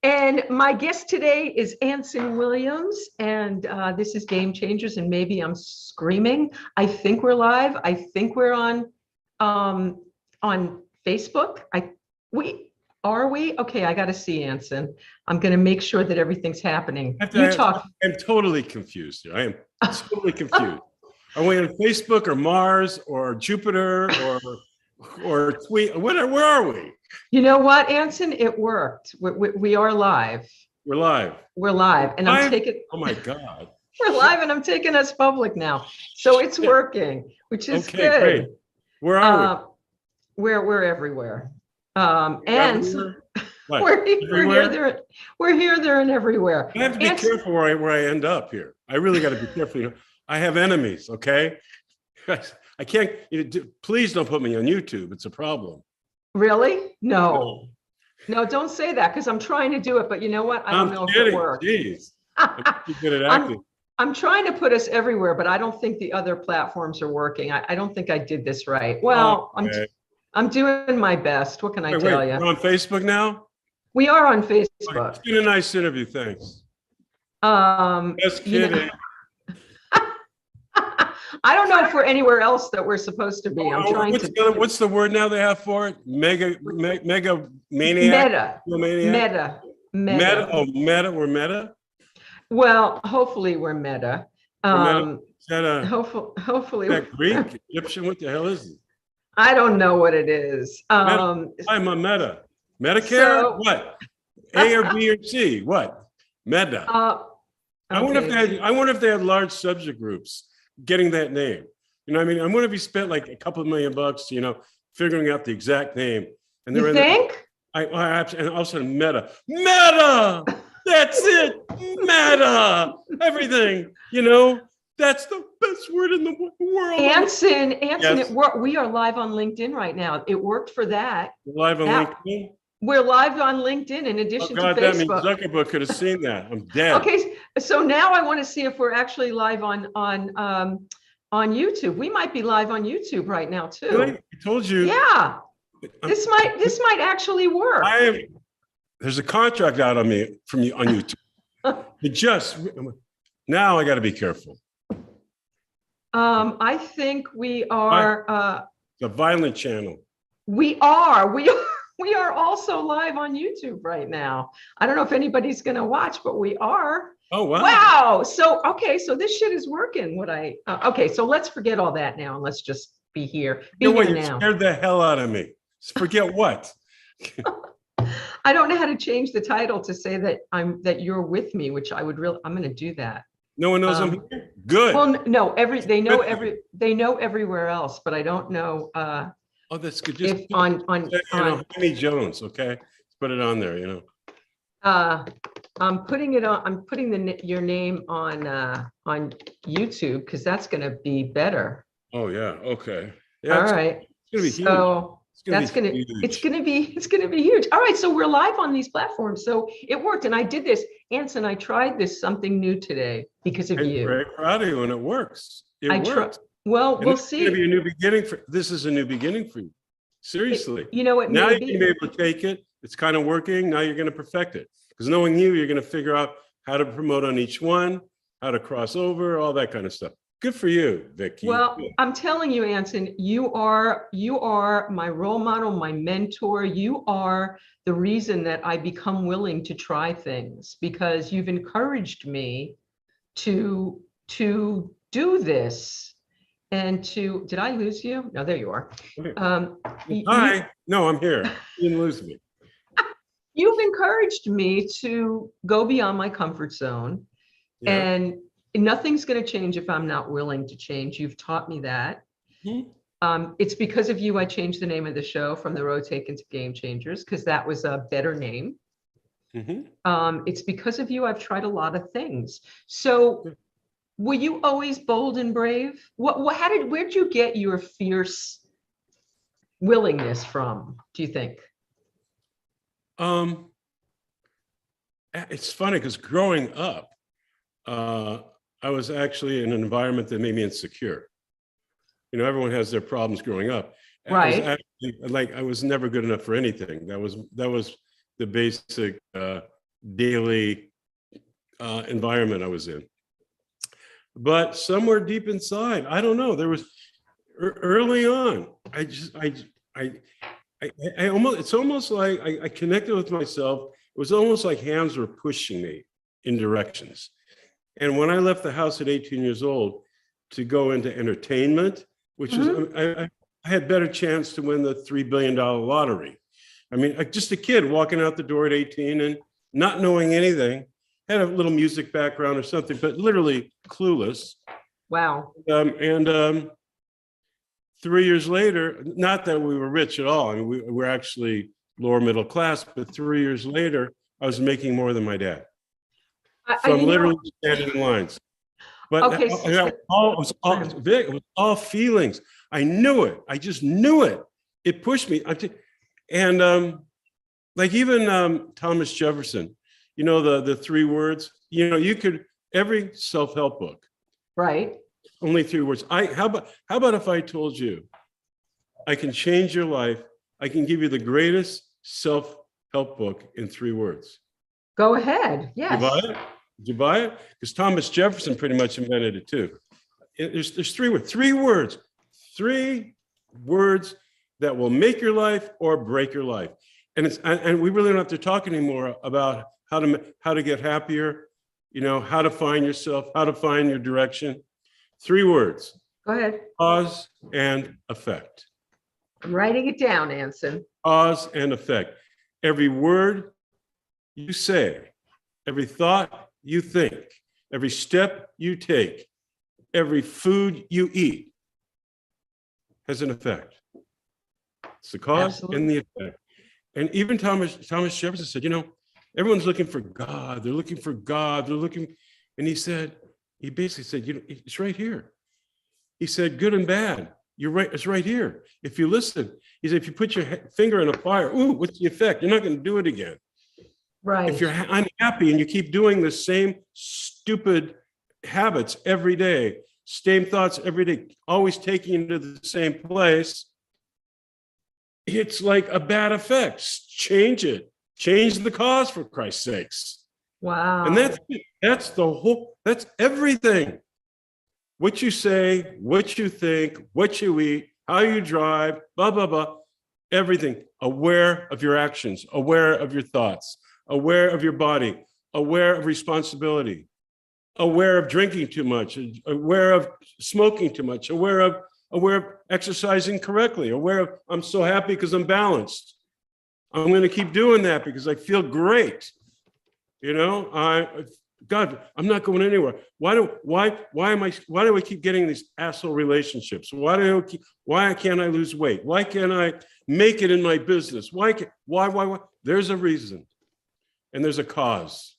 And my guest today is Anson Williams, and this is Game Changers, and maybe I'm screaming. I think we're live. I think we're on Facebook. Are we? Okay, I got to see Anson. I'm going to make sure that everything's happening. You talk. I'm totally confused here. I am totally confused. Are we on Facebook or Mars or Jupiter or Tweet? Where are we? You know what, Anson? It worked. We are live. We're live. We're live, and I'm taking. Oh my God. We're live, and I'm taking us public now, so it's working, which is okay, good. Great. Where are we? We're everywhere. And we're here, there, and everywhere. I have to be careful where I end up here. I really got to be careful. I have enemies. Okay, I can't. Please don't put me on YouTube. It's a problem. Really? No, don't say that, because I'm trying to do it, but you know what? I don't know if it works. Jeez. I'm too good at acting. I'm trying to put us everywhere, but I don't think the other platforms are working. I don't think I did this right. Well, okay. I'm doing my best. What can I tell you? We're on Facebook now? We are on Facebook. It's been a nice interview. Thanks. Just kidding. I don't know if we're anywhere else that we're supposed to be. What's the word now they have for it? Mega maniac? Meta. Oh, meta. We're meta? Well, hopefully we're meta. Is that hopefully. Is that Greek? Egyptian? What the hell is it? I don't know what it is. I'm a meta. Medicare? What? A or B or C? What? Meta. Okay. I wonder if they had large subject groups getting that name. You know what I mean? I wonder if he spent like a couple of $1,000,000, figuring out the exact name. And you think? And all of a sudden, meta. That's it. Meta. Everything. That's the best word in the world. Anson, yes. We are live on LinkedIn right now. It worked for that. Live on LinkedIn? We're live on LinkedIn in addition to Facebook. That means Zuckerberg could have seen that. I'm dead. Okay, so now I want to see if we're actually live on YouTube. We might be live on YouTube right now too. Really? I told you. Yeah. This might actually work. There's a contract out on me from you on YouTube. Now I got to be careful. I think we are. It's a violent channel. We are also live on YouTube right now. I don't know if anybody's going to watch, but we are. Oh, wow. Wow. So this shit is working. Okay, so let's forget all that now and let's just be here. You scared the hell out of me. Forget what? I don't know how to change the title to say that you're with me, which I'm going to do that. No one knows I'm here? Good. Well, no, they know everywhere else, but I don't know. Oh, that's good. Just on Henry Jones, okay? Let's put it on there, I'm putting it on. I'm putting your name on YouTube because that's going to be better. Oh yeah. Okay. Yeah. All right. It's going to be huge. So it's going to be huge. All right. So we're live on these platforms. So it worked, and I did this. Anson, I tried something new today because of you. I'm very proud of you, and it works. It works. Well, we'll see. It's going to be a new beginning this is a new beginning for you. Seriously. Now you can be able to take it. It's kind of working. Now you're going to perfect it. Because knowing you're going to figure out how to promote on each one, how to cross over, all that kind of stuff. Good for you, Vicki. Well, I'm telling you, Anson, you are my role model, my mentor. You are the reason that I become willing to try things, because you've encouraged me to do this. And did I lose you? No, there you are. Hi. No, I'm here. You didn't lose me. You've encouraged me to go beyond my comfort zone, and nothing's going to change if I'm not willing to change. You've taught me that. Mm-hmm. It's because of you I changed the name of the show from The Road Taken to Game Changers, because that was a better name. Mm-hmm. It's because of you I've tried a lot of things. So were you always bold and brave? Where'd you get your fierce willingness from, do you think? It's funny because growing up, I was actually in an environment that made me insecure. Everyone has their problems growing up. Right. I was never good enough for anything. That was the basic daily environment I was in. But somewhere deep inside, I don't know, there was early on, it's almost like I connected with myself. It was almost like hands were pushing me in directions. And when I left the house at 18 years old to go into entertainment, which is, I had better chance to win the $3 billion lottery. I mean, just a kid walking out the door at 18 and not knowing anything, had a little music background or something, but literally clueless. Wow. 3 years later, not that we were rich at all. I mean, we were actually lower middle class, but 3 years later, I was making more than my dad. From literally standing in lines. But Okay, it was all feelings. I knew it. I just knew it. It pushed me. And like even Thomas Jefferson, you know, the 3 words, you know, you could, every self-help book. Right. Only 3 words. How about if I told you, I can change your life. I can give you the greatest self-help book in 3 words. Go ahead. Yes. You buy it? Did you buy it? Because Thomas Jefferson pretty much invented it too. There's 3 words. 3 words. 3 words that will make your life or break your life. And we really don't have to talk anymore about how to get happier, you know, how to find yourself, how to find your direction. 3 words. Go ahead. Cause and effect. I'm writing it down, Anson. Cause and effect. Every word you say, every thought you think, every step you take, every food you eat has an effect. It's the cause Absolutely. and the effect. And even Thomas Jefferson said, you know, everyone's looking for God. They're looking for God. They're looking, and he basically said, you know, it's right here. He said, good and bad. You're right. It's right here. If you listen, he said, if you put your finger in a fire, ooh, what's the effect? You're not going to do it again. Right. If you're unhappy and you keep doing the same stupid habits every day, same thoughts every day, always taking you to the same place, it's like a bad effect. Change it. Change the cause, for Christ's sakes. Wow. And that's everything. What you say, what you think, what you eat, how you drive, blah, blah, blah, everything. Aware of your actions, aware of your thoughts, aware of your body, aware of responsibility, aware of drinking too much, aware of smoking too much, aware of exercising correctly, aware of, I'm so happy because I'm balanced. I'm going to keep doing that because I feel great. You know, God, I'm not going anywhere. Why do I keep getting these asshole relationships? Why can't I lose weight? Why can't I make it in my business? Why? There's a reason. And there's a cause.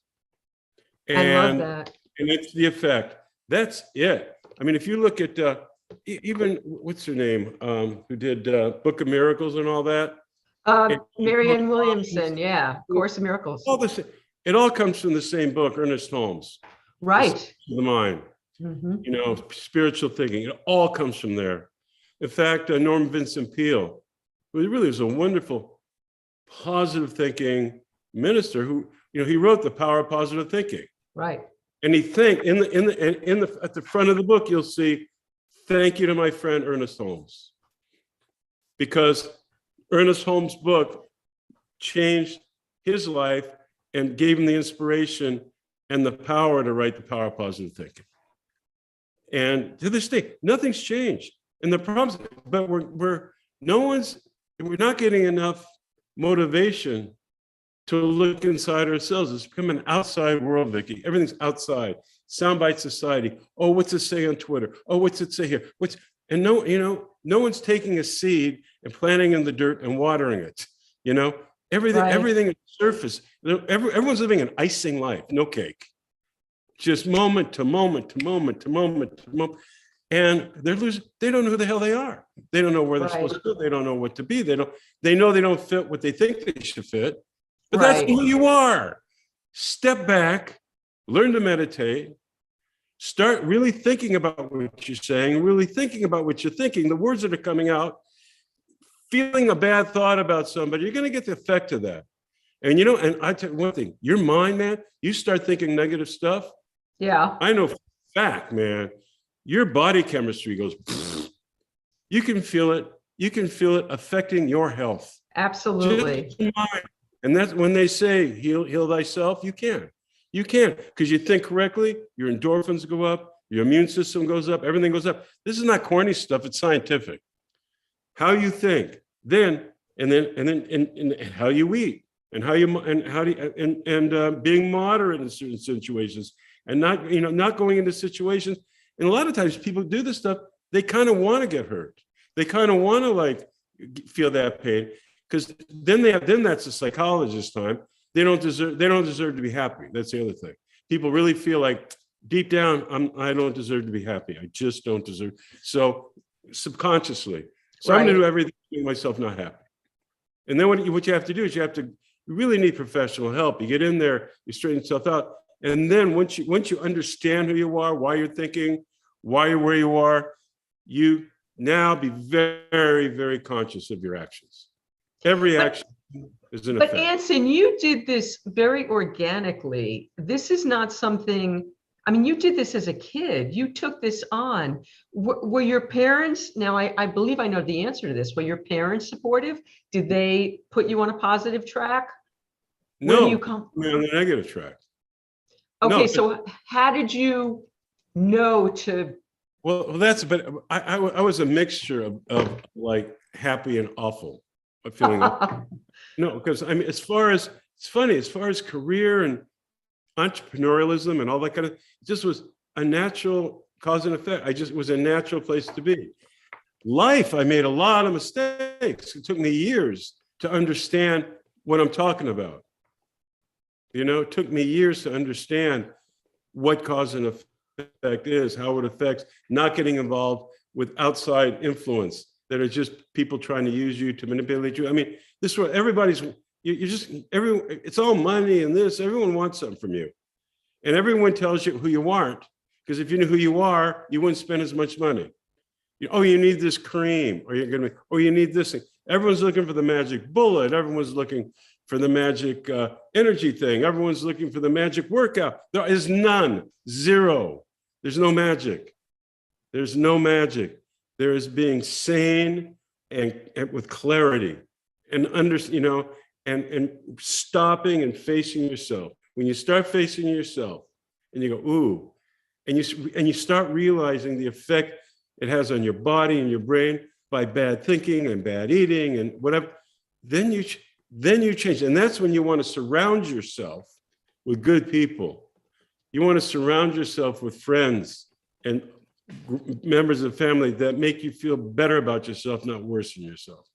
And, I love that. And it's the effect. That's it. I mean, if you look at even, what's her name, who did Book of Miracles and all that? Marianne Williamson, yeah, Course in Miracles. All this, it all comes from the same book, Ernest Holmes. Right. The mind, you know, spiritual thinking, it all comes from there. In fact, Norman Vincent Peale, who really was a wonderful, positive thinking minister who, you know, he wrote The Power of Positive Thinking. Right. And he at the front of the book, you'll see, thank you to my friend Ernest Holmes. Because Ernest Holmes' book changed his life and gave him the inspiration and the power to write The Power of Positive Thinking. And to this day, nothing's changed. And the problems, but we're not getting enough motivation to look inside ourselves. It's become an outside world, Vicki. Everything's outside. Soundbite society. Oh, what's it say on Twitter? Oh, what's it say here? No one's taking a seed and planting in the dirt and watering it. You know, everything is surface. Everyone's living an icing life, no cake. Just moment to moment to moment to moment to moment. And they don't know who the hell they are. They don't know where they're supposed to go. They don't know what to be. They know they don't fit what they think they should fit. But that's who you are. Step back, learn to meditate, start really thinking about what you're saying, really thinking about what you're thinking, the words that are coming out, feeling a bad thought about somebody, you're going to get the effect of that. And, you know, and I tell you one thing, your mind, man, you start thinking negative stuff. Yeah. I know for a fact, man, your body chemistry goes, you can feel it. You can feel it affecting your health. Absolutely. And that's when they say heal thyself, you can. You can, because you think correctly, your endorphins go up, your immune system goes up, everything goes up. This is not corny stuff, it's scientific. How you think, and how you eat, and being moderate in certain situations, and not going into situations. And a lot of times people do this stuff, they kind of want to get hurt. They kind of want to like feel that pain, because then that's a psychologist's time. They don't deserve to be happy. That's the other thing. People really feel like deep down, I don't deserve to be happy. I just don't deserve. So subconsciously, so I'm going to do everything to make myself not happy. And then what you have to do is you really need professional help. You get in there, you straighten yourself out. And then once you understand who you are, why you're thinking, why you're where you are, you now be very, very conscious of your actions. Every action is an effect. But Anson, you did this very organically. This is not something, I mean, you did this as a kid. You took this on. Were your parents, now I believe I know the answer to this, were your parents supportive? Did they put you on a positive track? No, on the negative track. Okay, no, so how did you know to? Well, but I was a mixture of like happy and awful. Feeling no, because I mean, it's funny, as far as career and entrepreneurialism and all that kind of, it just was a natural cause and effect. It was a natural place to be. Life, I made a lot of mistakes. It took me years to understand what I'm talking about. You know, it took me years to understand what cause and effect is, how it affects not getting involved with outside influence that are just people trying to use you to manipulate you. I mean, this is what it's all money and this, everyone wants something from you. And everyone tells you who you aren't, because if you knew who you are, you wouldn't spend as much money. You need this cream, or you need this thing. Everyone's looking for the magic bullet. Everyone's looking for the magic energy thing. Everyone's looking for the magic workout. There is none, zero. There's no magic. There's no magic. There is being sane and with clarity and and stopping and facing yourself. When you start facing yourself and you go, ooh, and you start realizing the effect it has on your body and your brain by bad thinking and bad eating and whatever, then you change. And that's when you want to surround yourself with good people. You want to surround yourself with friends and members of family that make you feel better about yourself, not worse than yourself.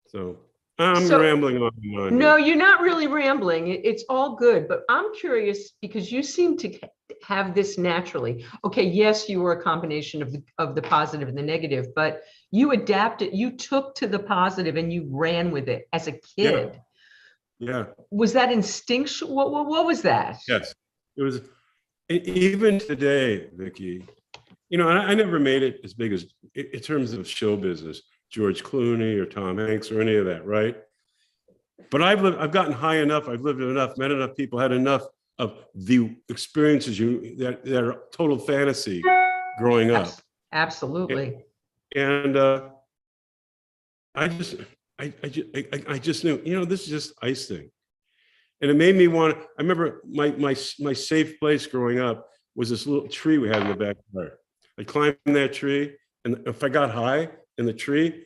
So I'm rambling on and on. No, you're not really rambling. It's all good. But I'm curious because you seem to have this naturally. Okay, yes, you were a combination of the positive and the negative, but you adapted, you took to the positive and you ran with it as a kid. Yeah. Was that instinctual? What was that? Yes, it was. Even today, Vicki, I never made it as big as in terms of show business, George Clooney or Tom Hanks or any of that, right? But I've gotten high enough, I've lived enough, met enough people, had enough of the experiences that are total fantasy growing up. Absolutely. And I just knew, this is just icing. And it made me want to, I remember my safe place growing up was this little tree we had in the backyard. I'd climb that tree, and if I got high in the tree,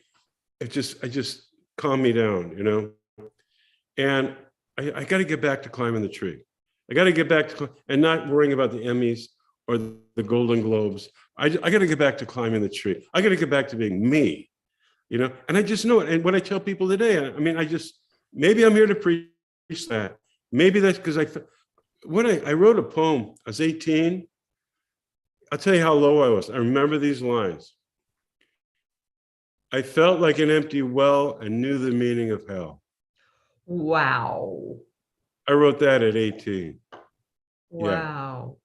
it just calmed me down, And I got to get back to climbing the tree. I got to get back to and not worrying about the Emmys or the Golden Globes. I got to get back to climbing the tree. I got to get back to being me, And I just know it. And what I tell people today, maybe I'm here to preach that. Maybe that's because I wrote a poem. I was 18. I'll tell you how low I was. I remember these lines. I felt like an empty well and knew the meaning of hell. Wow. I wrote that at 18. Wow.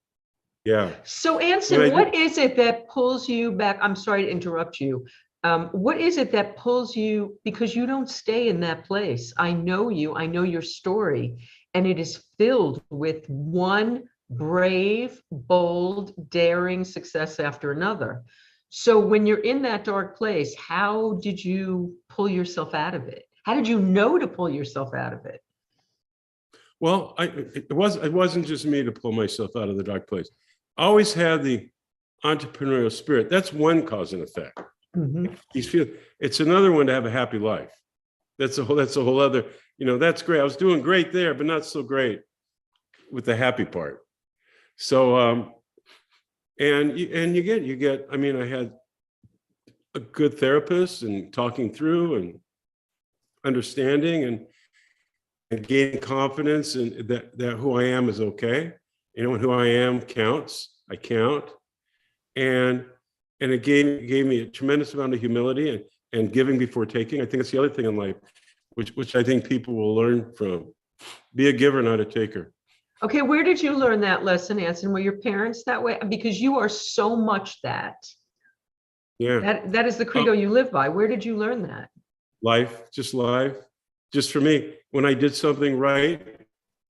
Yeah. So Anson, what is it that pulls you back? I'm sorry to interrupt you. What is it that pulls you? Because you don't stay in that place. I know you, I know your story, and it is filled with one brave, bold, daring success after another. So when you're in that dark place, how did you pull yourself out of it? How did you know to pull yourself out of it? Well, it wasn't just me to pull myself out of the dark place. I always had the entrepreneurial spirit. That's one cause and effect. Mhm. It's another one to have a happy life. That's a whole other, that's great. I was doing great there, but not so great with the happy part. So, you get, I mean, I had a good therapist and talking through and understanding and gaining confidence and that who I am is okay. And who I am counts. I count. And it gave me a tremendous amount of humility and giving before taking. I think it's the other thing in life, which I think people will learn from. Be a giver, not a taker. Okay, where did you learn that lesson, Anson? Were your parents that way? Because you are so much that. Yeah. That is the credo you live by. Where did you learn that? Life. Just for me, when I did something right,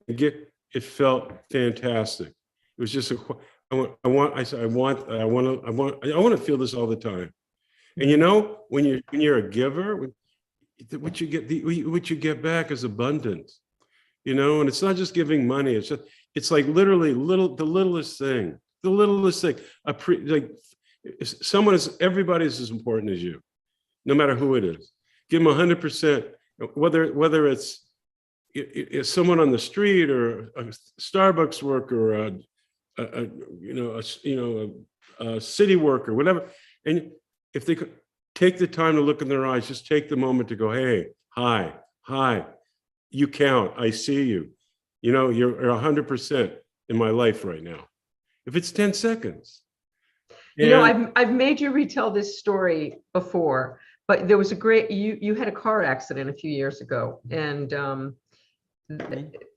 it felt fantastic. It was just I want to feel this all the time. And when you're a giver, what you get back is abundance. And it's not just giving money. It's like literally the littlest thing. The littlest thing. Everybody's as important as you, no matter who it is. Give them 100%. Whether it's someone on the street or a Starbucks worker, or a city worker, whatever. And if they could take the time to look in their eyes, just take the moment to go, hey, hi, you count. I see you. You're 100% in my life right now. If it's 10 seconds. I've made you retell this story before, but there was you had a car accident a few years ago, and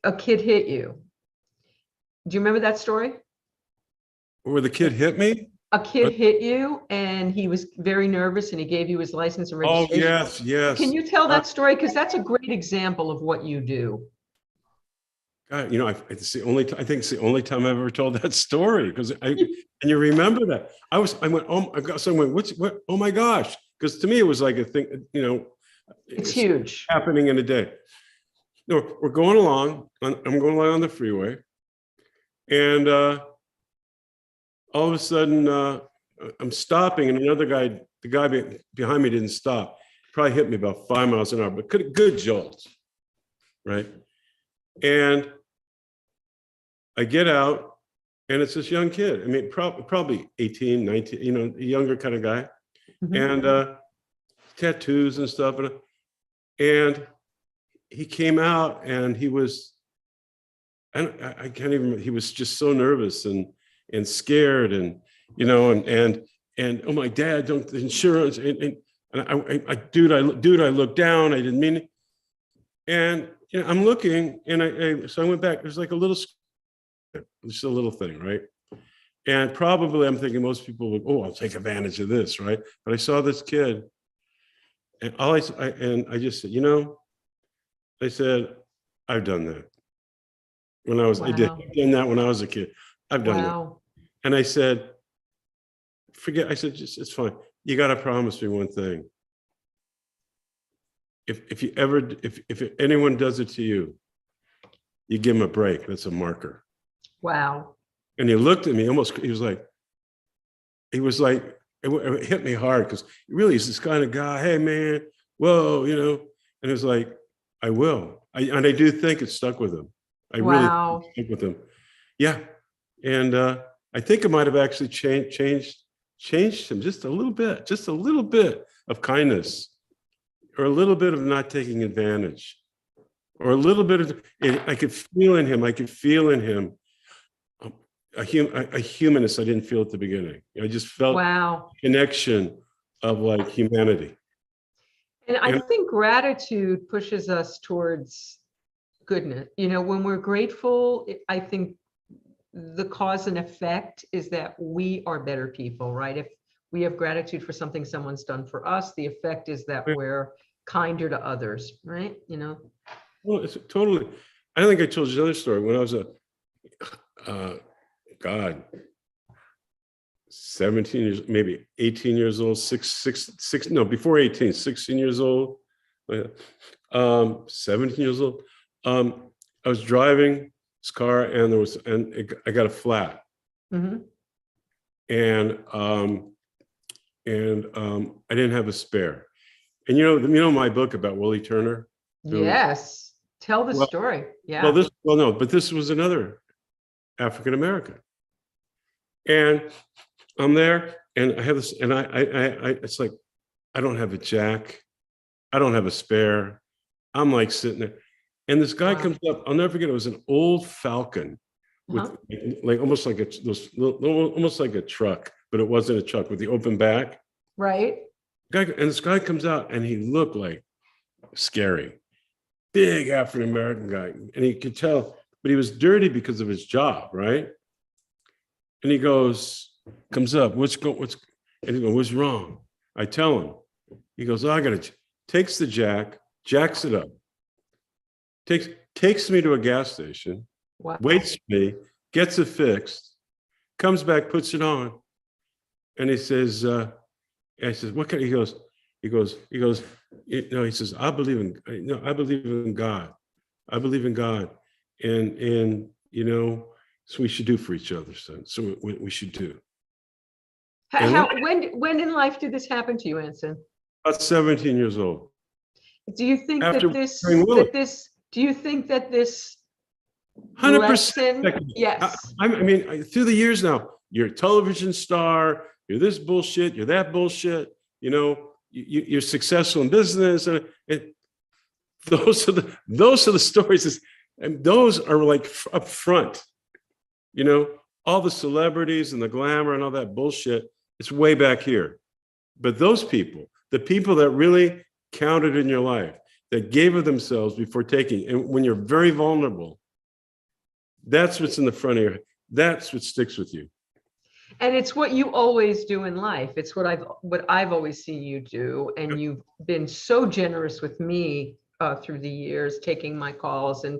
a kid hit you. Do you remember that story? Where the kid hit me? A kid hit you, and he was very nervous, and he gave you his license and registration. Oh, yes. Can you tell that story? Because that's a great example of what you do. God, I think it's the only time I've ever told that story, and you remember that. I went, oh my gosh, what? Oh my gosh. Because to me, it was like a thing, It's huge. Happening in a day. No, we're going along. I'm going along on the freeway. And all of a sudden, I'm stopping, and the guy behind me didn't stop. Probably hit me about 5 miles an hour, but good jolt, right? And I get out, and it's this young kid. I mean, probably 18, 19, a younger kind of guy, and tattoos and stuff. And he came out, and he was, I can't even, he was just so nervous and scared, and oh my dad, don't the insurance, and I looked down, I didn't mean it. And I'm looking, and so I went back. There's like just a little thing, right? And probably I'm thinking most people would, I'll take advantage of this, right? But I saw this kid, and I just said, I said, I've done that. I did that when I was a kid. I've done that. And I said, just, it's fine. You got to promise me one thing. If anyone does it to you, you give them a break. That's a marker. Wow. And he looked at me he was like, it hit me hard, because really he's this kind of guy, hey man, whoa, and it was like, I will. And I do think it stuck with him. I really think it stuck with him. Yeah. And I think it might have actually changed him just a little bit of kindness, or a little bit of not taking advantage, or a little bit of, I could feel in him a humanness I didn't feel at the beginning. I just felt connection of like humanity. And I think gratitude pushes us towards goodness. When we're grateful, I think the cause and effect is that we are better people, right? If we have gratitude for something someone's done for us. The effect is that we're kinder to others, right? You know? Well, it's totally, I think I told you another story when I was God, 17 years, maybe 18 years old, no, before 18, 16 years old, 17 years old. I was driving this car and I got a flat. Mm-hmm. And I didn't have a spare. And you know my book about Willie Turner? Yes. Tell the story. Yeah. But this was another African American. And I'm there and I have this, and I it's like, I don't have a jack. I don't have a spare. I'm like sitting there. And this guy comes up, I'll never forget, it was an old Falcon with like almost like a truck, but it wasn't a truck with the open back. Right. And this guy comes out and he looked like scary, big African American guy. And he could tell, but he was dirty because of his job, right? And he comes up, and he goes, what's wrong? I tell him. He goes, oh, takes the jack, jacks it up, takes me to a gas station, waits me, gets it fixed, comes back, puts it on, and he says, I says, what can he goes, he says, I believe in God. I believe in God. And so we should do for each other, son. So we should do. When in life did this happen to you, Anson? About 17 years old. Do you think that this 100%. lesson, yes. I mean, through the years now, you're a television star, you're this bullshit, you're that bullshit, you're successful in business. And those are the stories, and those are like up front, all the celebrities and the glamour and all that bullshit, it's way back here. But those people, the people that really counted in your life, that gave of themselves before taking, and when you're very vulnerable, that's what's in the front of your, that's what sticks with you. And it's what you always do in life. It's what I've always seen you do. And you've been so generous with me through the years, taking my calls and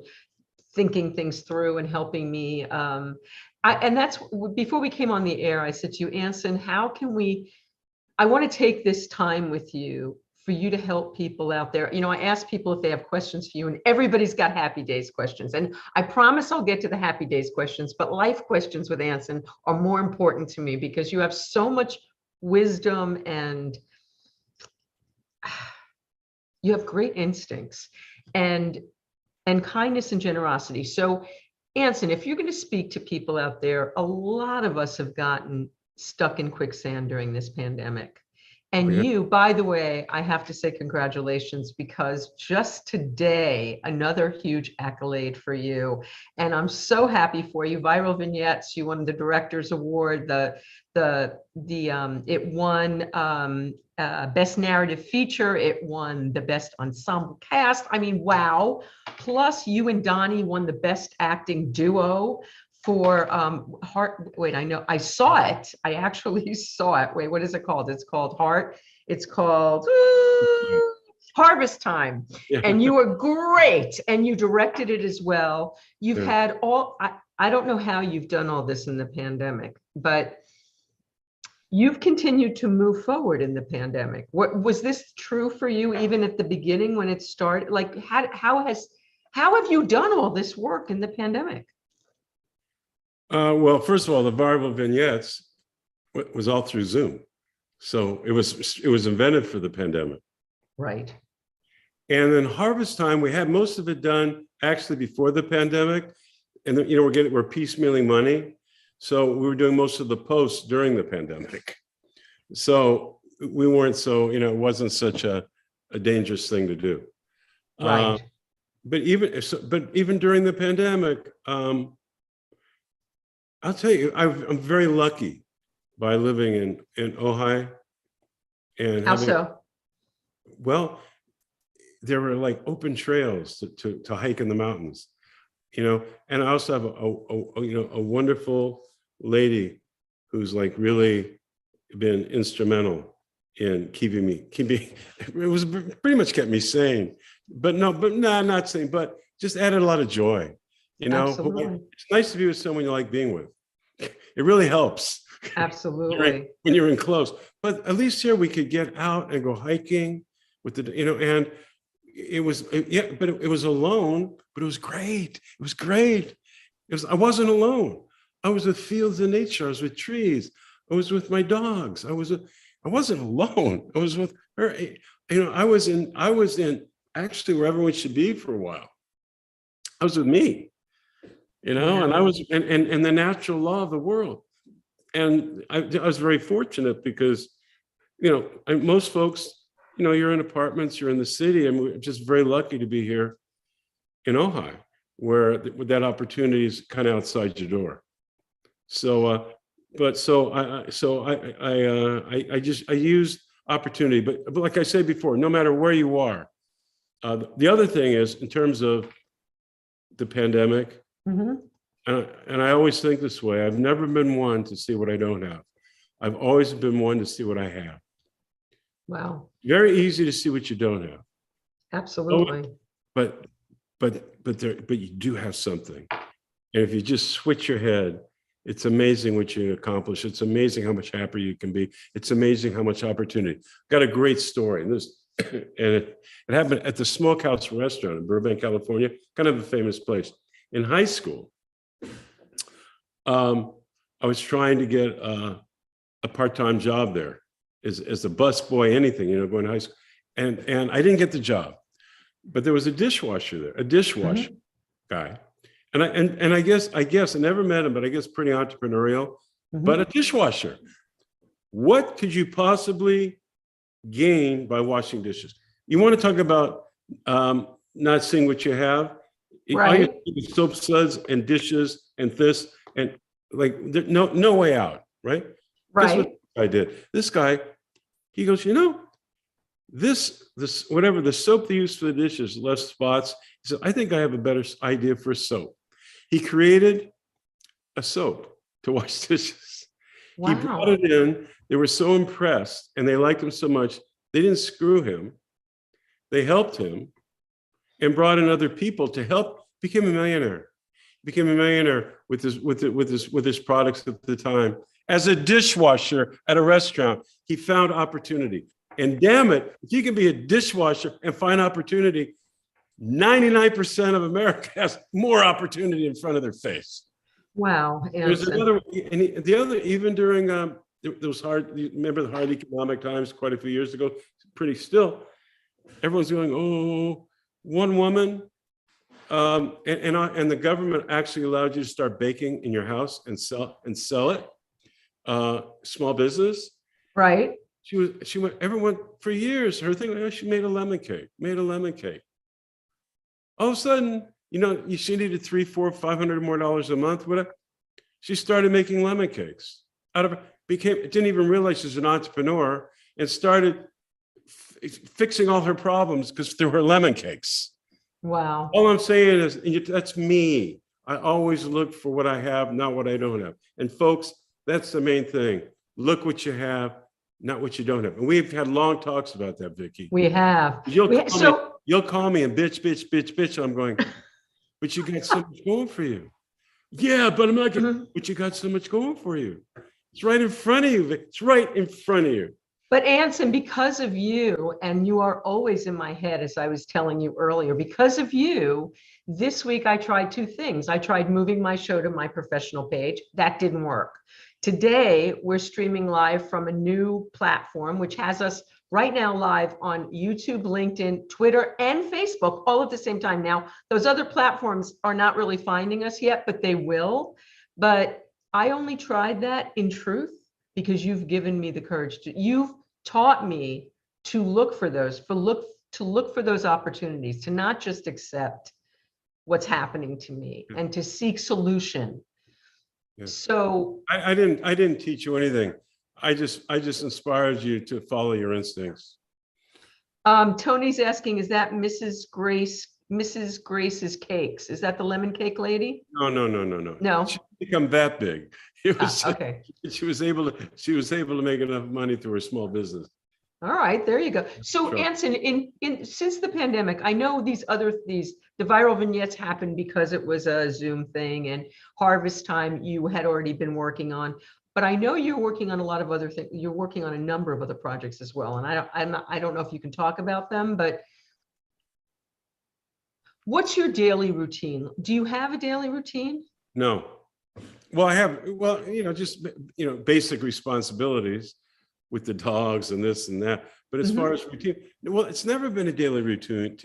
thinking things through and helping me. And that's before we came on the air, I said to you, Anson, I want to take this time with you for you to help people out there. I ask people if they have questions for you, and everybody's got happy days questions. And I promise I'll get to the happy days questions, but life questions with Anson are more important to me because you have so much wisdom and you have great instincts and kindness and generosity. So Anson, if you're going to speak to people out there, a lot of us have gotten stuck in quicksand during this pandemic. And you, by the way, I have to say congratulations, because just today, another huge accolade for you. And I'm so happy for you. Viral Vignettes, you won the Director's Award. It won Best Narrative Feature. It won the Best Ensemble Cast. I mean, wow. Plus, you and Donnie won the Best Acting Duo for Heart. Wait, I saw it. I actually saw it. Wait, what is it called? It's called Heart. It's called Harvest Time. Yeah. And you were great. And you directed it as well. You've had I don't know how you've done all this in the pandemic, but you've continued to move forward in the pandemic. What was this true for you even at the beginning when it started? Like, how have you done all this work in the pandemic? Well, first of all, the Viral Vignettes was all through Zoom. So it was invented for the pandemic. Right. And then Harvest Time, we had most of it done actually before the pandemic. And then, we're piecemealing money. So we were doing most of the posts during the pandemic. So we weren't it wasn't such a dangerous thing to do. Right. But even during the pandemic, I'll tell you, I'm very lucky by living in Ojai. And how so? Well, there were like open trails to hike in the mountains, and I also have a wonderful lady who's like really been instrumental in keeping it was pretty much kept me sane, but not sane, but just added a lot of joy. Absolutely. It's nice to be with someone you like being with. It really helps. Absolutely. When you're in close, but at least here we could get out and go hiking with and it was, but it was alone, but it was great. It was great. I wasn't alone. I was with fields and nature. I was with trees. I was with my dogs. I wasn't alone. I was with her. I was in actually where everyone should be for a while. I was with me, and I was, and the natural law of the world. And I was very fortunate because, most folks, you're in apartments, you're in the city, and we're just very lucky to be here in Ojai, where that opportunity is kind of outside your door. So, I used opportunity, but like I said before, no matter where you are. The other thing is, in terms of the pandemic, and I always think this way, I've never been one to see what I don't have. I've always been one to see what I have. Wow. Very easy to see what you don't have. Absolutely. But you do have something. And if you just switch your head, it's amazing what you accomplish. It's amazing how much happier you can be. It's amazing how much opportunity. Got a great story. And it happened at the Smokehouse Restaurant in Burbank, California, kind of a famous place. In high school, I was trying to get a part-time job there as a busboy, anything, going to high school. And I didn't get the job, but there was a dishwasher there, a dishwasher guy. And I guess I never met him, but I guess pretty entrepreneurial, but a dishwasher. What could you possibly gain by washing dishes? You want to talk about not seeing what you have? Right. Soap suds and dishes and this, and like no way out, right? Right. That's what I did. This guy, he goes, this whatever the soap they use for the dishes, less spots. He said, I think I have a better idea for a soap. He created a soap to wash dishes. Wow. He brought it in. They were so impressed and they liked him so much. They didn't screw him. They helped him and brought in other people to help. Became a millionaire. Became a millionaire with his products at the time. As a dishwasher at a restaurant, he found opportunity. And damn it, if you can be a dishwasher and find opportunity, 99% of America has more opportunity in front of their face. Wow. There's another, and the other, even during those hard, you remember the hard economic times quite a few years ago, pretty still, everyone's going, oh, one woman, and the government actually allowed you to start baking in your house and sell it, small business. Right. She went, everyone for years, her thing, she made a lemon cake. All of a sudden, she needed $300, $400, $500 more a month, whatever. She started making lemon cakes. Didn't even realize she's an entrepreneur and started fixing all her problems because through her lemon cakes. Wow. All I'm saying is, that's me. I always look for what I have, not what I don't have. And folks, that's the main thing. Look what you have, not what you don't have. And we've had long talks about that, Vicki. We have. You'll call me and bitch. I'm going, but you got so much going for you. Yeah, but I'm not going, but you got so much going for you. It's right in front of you. It's right in front of you. But Anson, because of you, and you are always in my head, as I was telling you earlier, because of you, this week I tried two things. I tried moving my show to my professional page. That didn't work. Today, we're streaming live from a new platform, which has us right now live on YouTube, LinkedIn, Twitter, and Facebook, all at the same time. Now, those other platforms are not really finding us yet, but they will. But I only tried that in truth because you've given me the courage you've taught me to look for those, to look for those opportunities, to not just accept what's happening to me and to seek solution. Yeah. So I didn't teach you anything. I just inspired you to follow your instincts. Tony's asking, is that Mrs. Mrs. Grace's cakes. Is that the lemon cake lady? No. No. She didn't become that big. It was, Okay. she was able to make enough money through her small business. All right, there you go. So Sure. Anson, since the pandemic, I know the viral vignettes happened because it was a Zoom thing, and Harvest Time you had already been working on, but I know you're working on a lot of other things. You're working on a number of other projects as well, and I don't know if you can talk about them, but what's your daily routine? Do you have a daily routine? No. Well, I have, just, basic responsibilities with the dogs and this and that. But as far as routine, well, it's never been a daily routine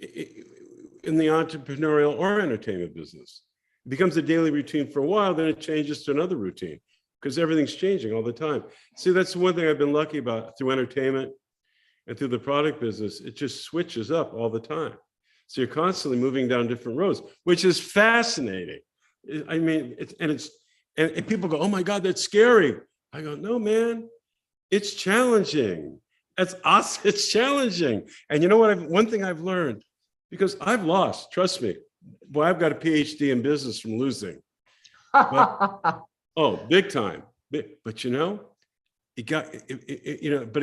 in the entrepreneurial or entertainment business. It becomes a daily routine for a while, then it changes to another routine because everything's changing all the time. See, that's one thing I've been lucky about through entertainment and through the product business. It just switches up all the time. So you're constantly moving down different roads, which is fascinating. I mean, and people go, "Oh my God, that's scary." I go, "No, man, it's challenging. That's awesome. It's challenging." And you know what? One thing I've learned, because I've lost, trust me. Boy, I've got a PhD in business from losing. But, big time. But it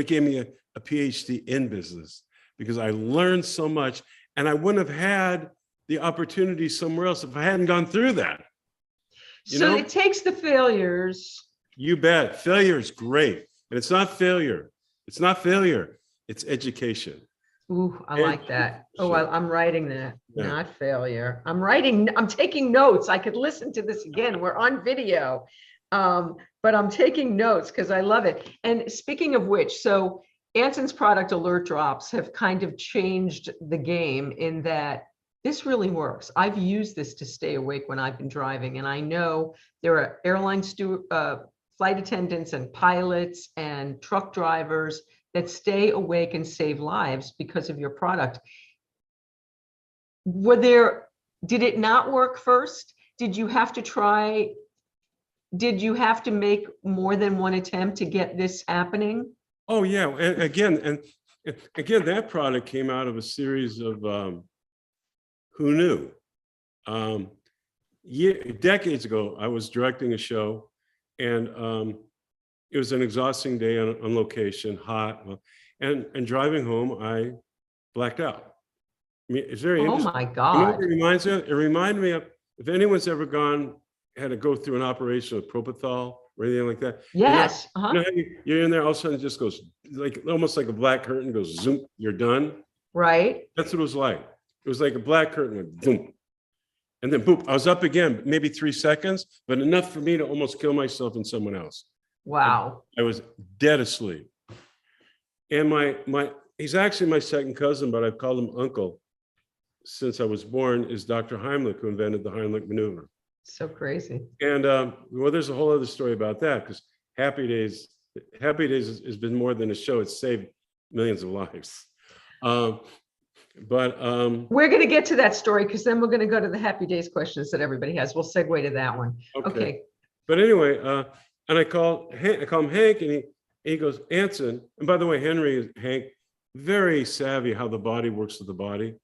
gave me a PhD in business because I learned so much, and I wouldn't have had the opportunity somewhere else if I hadn't gone through that. So it takes the failures. You bet. Failure is great. And it's not failure. It's not failure. It's education. Ooh, I like that. Oh, I'm writing that. Yeah. Not failure. I'm taking notes. I could listen to this again. We're on video. But I'm taking notes because I love it. And speaking of which, so Anson's product alert drops have kind of changed the game in that this really works. I've used this to stay awake when I've been driving. And I know there are airline flight attendants and pilots and truck drivers that stay awake and save lives because of your product. Did it not work first? Did you have to make more than one attempt to get this happening? Oh yeah, and again, that product came out of a series of who knew? Decades ago, I was directing a show, and it was an exhausting day on location, hot, and driving home, I blacked out. I mean, it's very interesting. Oh my You know God. what it reminds me of? It reminded me of, if anyone's ever had to go through an operation with propofol or anything like that. Yes. You know how you're in there, all of a sudden it just goes, almost like a black curtain goes zoom, you're done. Right. That's what it was like. It was like a black curtain went boom. And then boop, I was up again, maybe 3 seconds, but enough for me to almost kill myself and someone else. Wow. I was dead asleep. And he's actually my second cousin, but I've called him uncle since I was born, is Dr. Heimlich, who invented the Heimlich maneuver. So crazy. And well, there's a whole other story about that, because Happy Days has been more than a show. It's saved millions of lives. But we're going to get to that story because then we're going to go to the Happy Days questions that everybody has. We'll segue to that one. Okay. But anyway, and I call him Hank, and he goes, Anson. And by the way, Hank, very savvy how the body works with the body.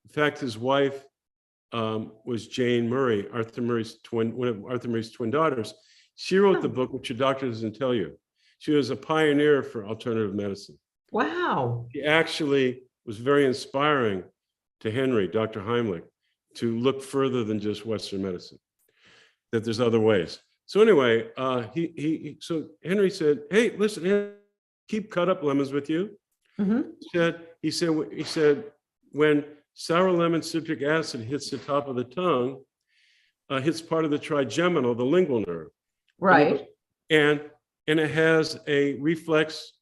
In fact, his wife was Jane Murray, one of Arthur Murray's twin daughters. She wrote the book, which your doctor doesn't tell you. She was a pioneer for alternative medicine. Wow. She actually was very inspiring to Henry, Dr. Heimlich, to look further than just Western medicine, that there's other ways. So anyway, so Henry said, hey, listen, keep cut up lemons with you. Mm-hmm. He said, when sour lemon citric acid hits the top of the tongue, hits part of the trigeminal, the lingual nerve. Right. And it has a reflex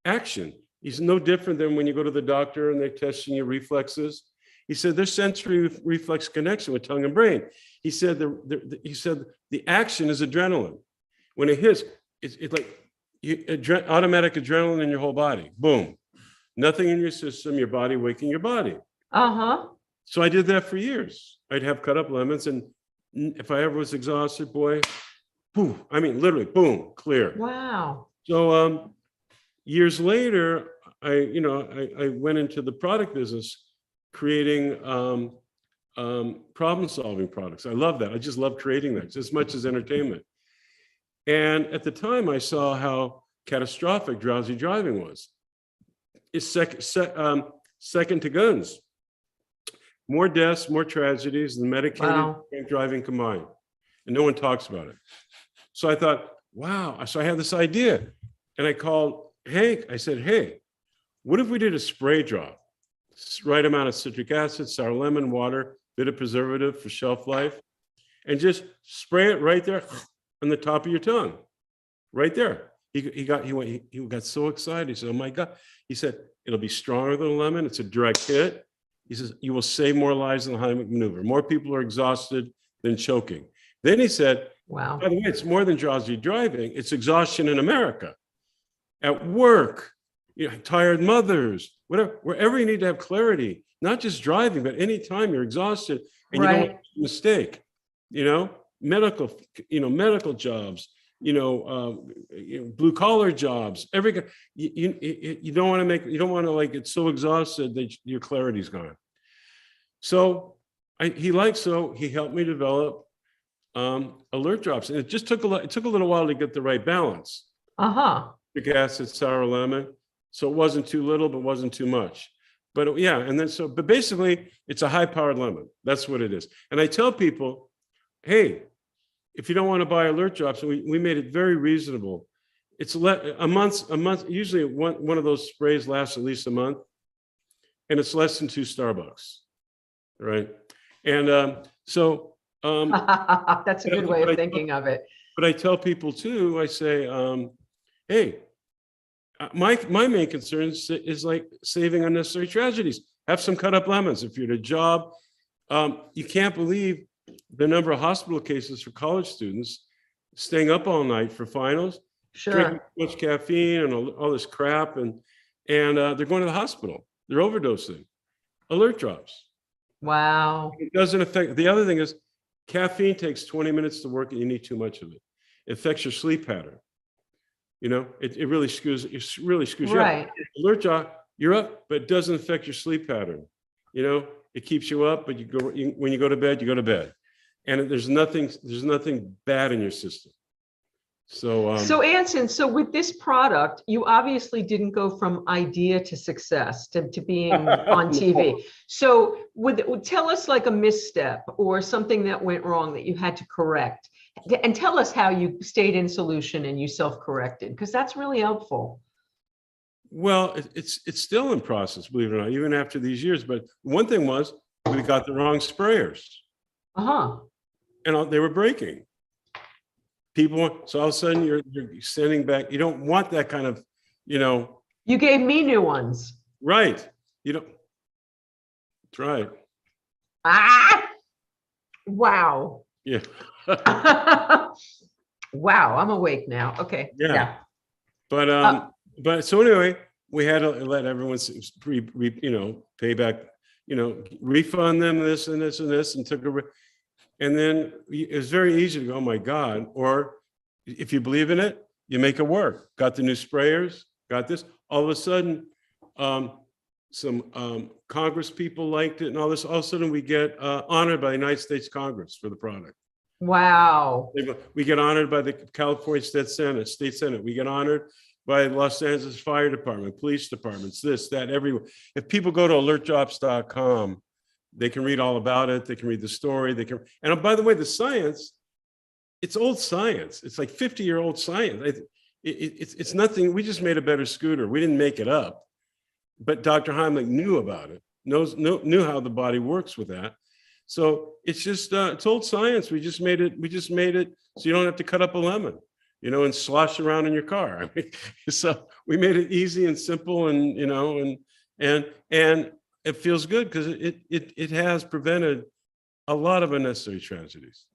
action. He's no different than when you go to the doctor and they're testing your reflexes. He said there's sensory reflex connection with tongue and brain. He said the action is adrenaline. When it hits, it's like automatic adrenaline in your whole body. Boom. Nothing in your system, your body waking your body. Uh-huh. So I did that for years. I'd have cut up lemons, and if I ever was exhausted, boy, boom. I mean, literally, boom, clear. Wow. So years later, I went into the product business creating problem-solving products. I love that. I just love creating that just as much as entertainment. And at the time, I saw how catastrophic drowsy driving was. It's second to guns. More deaths, more tragedies than medicated driving combined. And no one talks about it. So I thought, wow. So I had this idea. And I called Hank. I said, hey, what if we did a spray drop? Right amount of citric acid, sour lemon, water, bit of preservative for shelf life, and just spray it right there on the top of your tongue, right there. He got so excited. He said, "Oh my God!" He said, "It'll be stronger than a lemon. It's a direct hit." He says, "You will save more lives than the Heimlich maneuver. More people are exhausted than choking." Then he said, "Wow! By the way, it's more than drowsy driving. It's exhaustion in America, at work, tired mothers, whatever, wherever you need to have clarity, not just driving, but anytime you're exhausted and you don't make a mistake, medical jobs, blue collar jobs, you don't want to get so exhausted that your clarity's gone. So he helped me develop alert drops, and it took a little while to get the right balance. Citric acid, sour lemon. So it wasn't too little, but wasn't too much. But but basically it's a high-powered lemon. That's what it is. And I tell people, hey, if you don't want to buy alert drops, we made it very reasonable. It's a month. Usually one of those sprays lasts at least a month, and it's less than 2 Starbucks, right? And that's a good way of thinking of it. But I tell people too, I say, hey, my main concern is like saving unnecessary tragedies. Have some cut up lemons. If you're at a job, you can't believe the number of hospital cases for college students staying up all night for finals, drinking too much caffeine and all this crap, and they're going to the hospital. They're overdosing. Alert drops. Wow. It doesn't affect. The other thing is, caffeine takes 20 minutes to work, and you need too much of it. It affects your sleep pattern. It really screws you up. Alert drop, you're up, but it doesn't affect your sleep pattern. It keeps you up, but when you go to bed, you go to bed, and there's nothing bad in your system. So Anson, with this product, you obviously didn't go from idea to success to being on TV. So tell us like a misstep or something that went wrong that you had to correct. And tell us how you stayed in solution and you self-corrected, because that's really helpful. Well, it's still in process, believe it or not, even after these years. But one thing was we got the wrong sprayers. And they were breaking. So all of a sudden you're sending back. You don't want that kind of, You gave me new ones. Right. You don't. That's right. Wow. Yeah. Wow, I'm awake now. Okay. Yeah. But so anyway, we had to let everyone pay back, refund them this and this and this, and and then it was very easy to go, oh my God. Or if you believe in it, you make it work. Got the new sprayers, got this. All of a sudden, some Congress people liked it, and all this. All of a sudden, we get honored by the United States Congress for the product. Wow. We get honored by the California State Senate. We get honored by Los Angeles Fire Department, police departments, this, that, everywhere. If people go to alertdrops.com, they can read all about it. They can read the story. And by the way, the science, it's old science. It's like 50-year-old science. It's nothing. We just made a better scooter. We didn't make it up. But Dr. Heimlich knew about it, knew how the body works with that. So it's just it's old science. We just made it so you don't have to cut up a lemon, and slosh around in your car. So we made it easy and simple, and and it feels good because it has prevented a lot of unnecessary tragedies.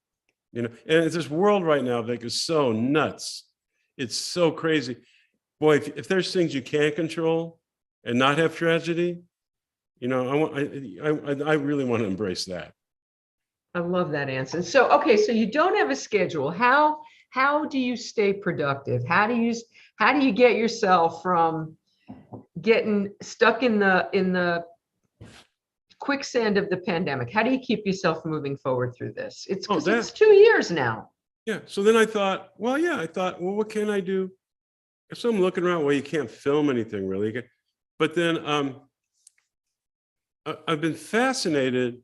And it's this world right now that is so nuts. It's so crazy. Boy, if there's things you can't control and not have tragedy, I really want to embrace that. I love that, Anson. So you don't have a schedule. How do you stay productive? How do you get yourself from getting stuck in the quicksand of the pandemic? How do you keep yourself moving forward through this? It's Oh, because it's 2 years now. Yeah. So then I thought, well, what can I do? So I'm looking around. Well, you can't film anything really. But then I've been fascinated.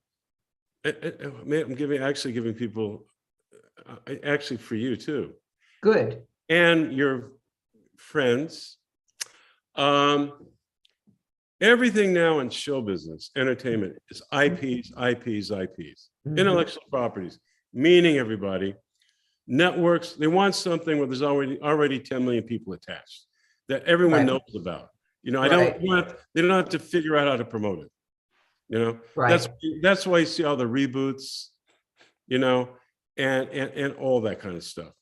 I'm actually giving people, actually for you too. Good. And your friends. Everything now in show business, entertainment is IPs, intellectual properties, meaning everybody. Networks, they want something where there's already 10 million people attached that everyone knows about. You know, they don't have to figure out how to promote it. You know, that's why you see all the reboots, you know, and all that kind of stuff.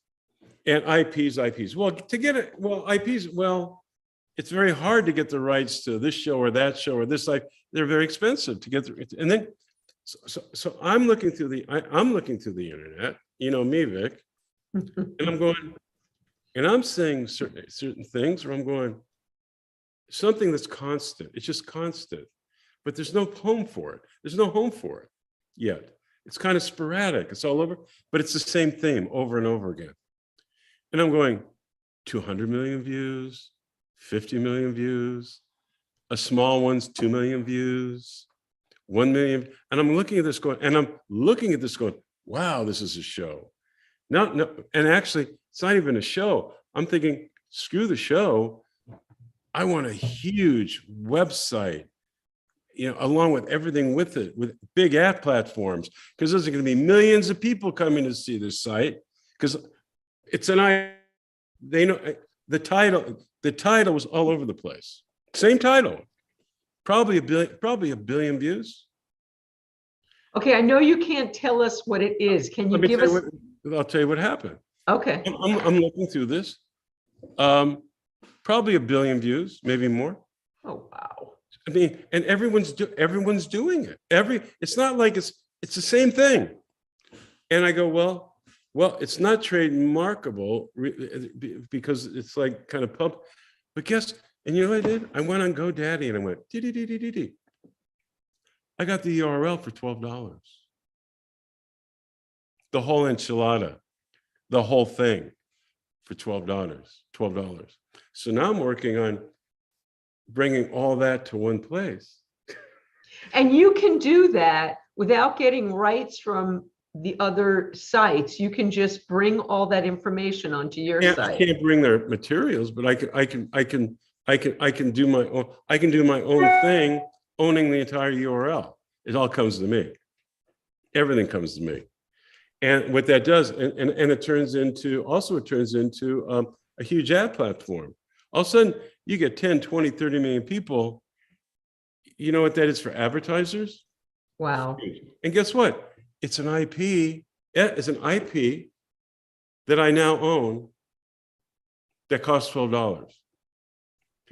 And IPs. Well, to get it, IPs, it's very hard to get the rights to this show or that show or this. They're very expensive to get through. And then, so I'm looking through the internet. You know me, Vic. And I'm going, and I'm saying certain things where I'm going, something that's constant. It's just constant, but there's no home for it. There's no home for it yet. It's kind of sporadic. It's all over, but it's the same theme over and over again. And I'm going, 200 million views, 50 million views, a small one's 2 million views, 1 million. And I'm looking at this going, wow, this is a show. No, and actually, it's not even a show. I'm thinking, screw the show. I want a huge website, you know, along with everything with it, with big ad platforms, because there's going to be millions of people coming to see this site, because it's they know the title was all over the place. Same title, probably a billion views. Okay, I know you can't tell us what it is. Can you give us? I'll tell you what happened. Okay. I'm looking through this. Probably a billion views, maybe more. Oh, wow. I mean, and everyone's doing it. It's not like it's the same thing. And I go, well, it's not trademarkable because it's like kind of pump. But guess, and you know what I did? I went on GoDaddy and I went, I got the URL for $12. The whole enchilada, the whole thing for $12. So now I'm working on bringing all that to one place. And you can do that without getting rights from the other sites. You can just bring all that information onto your site. I can't bring their materials, but I can do my own thing, owning the entire URL. It all comes to me. Everything comes to me. And what that does, and it turns into a huge ad platform. All of a sudden, you get 10, 20, 30 million people. You know what that is for advertisers? Wow. And guess what? It's an IP. It's an IP that I now own that costs $12.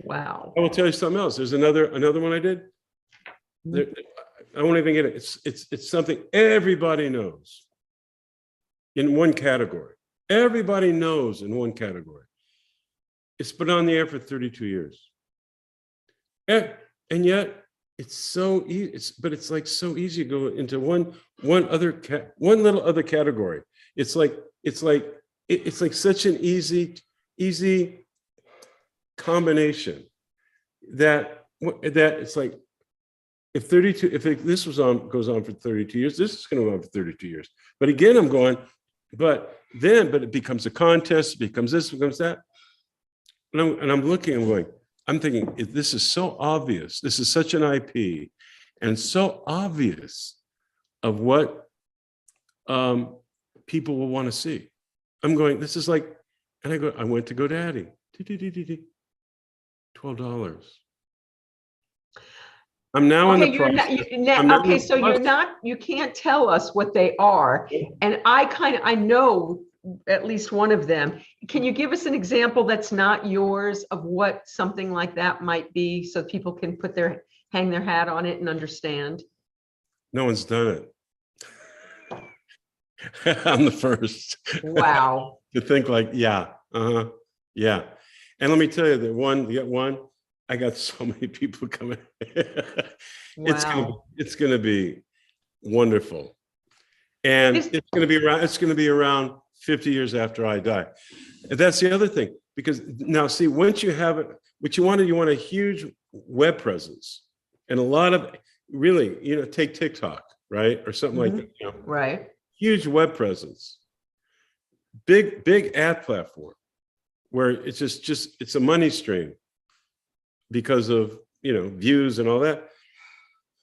Wow. I will tell you something else. There's another one I did. I won't even get it. It's something everybody knows. In one category. Everybody knows in one category. It's been on the air for 32 years. And yet it's so easy, but it's like so easy to go into one little other category. It's like such an easy combination that it's like if this goes on for 32 years, this is going to go on for 32 years. But again, I'm going, but it becomes a contest, it becomes this, becomes that. And I'm looking and going, I'm thinking, this is so obvious. This is such an IP and so obvious of what people will want to see. I'm going, this is like, and I went to GoDaddy, $12. I'm now in the process. You can't tell us what they are. And I know at least one of them. Can you give us an example that's not yours of what something like that might be so people can hang their hat on it and understand? No one's done it. I'm the first. Wow. To think like, yeah. And let me tell you that one, I got so many people coming. Wow. It's gonna be wonderful. And This- it's going to be around 50 years after I die. And that's the other thing, because now see, once you have it, what you want a huge web presence and a lot of really, take TikTok, right? Or something like that, Right. huge web presence, big ad platform where it's just it's a money stream because of, views and all that.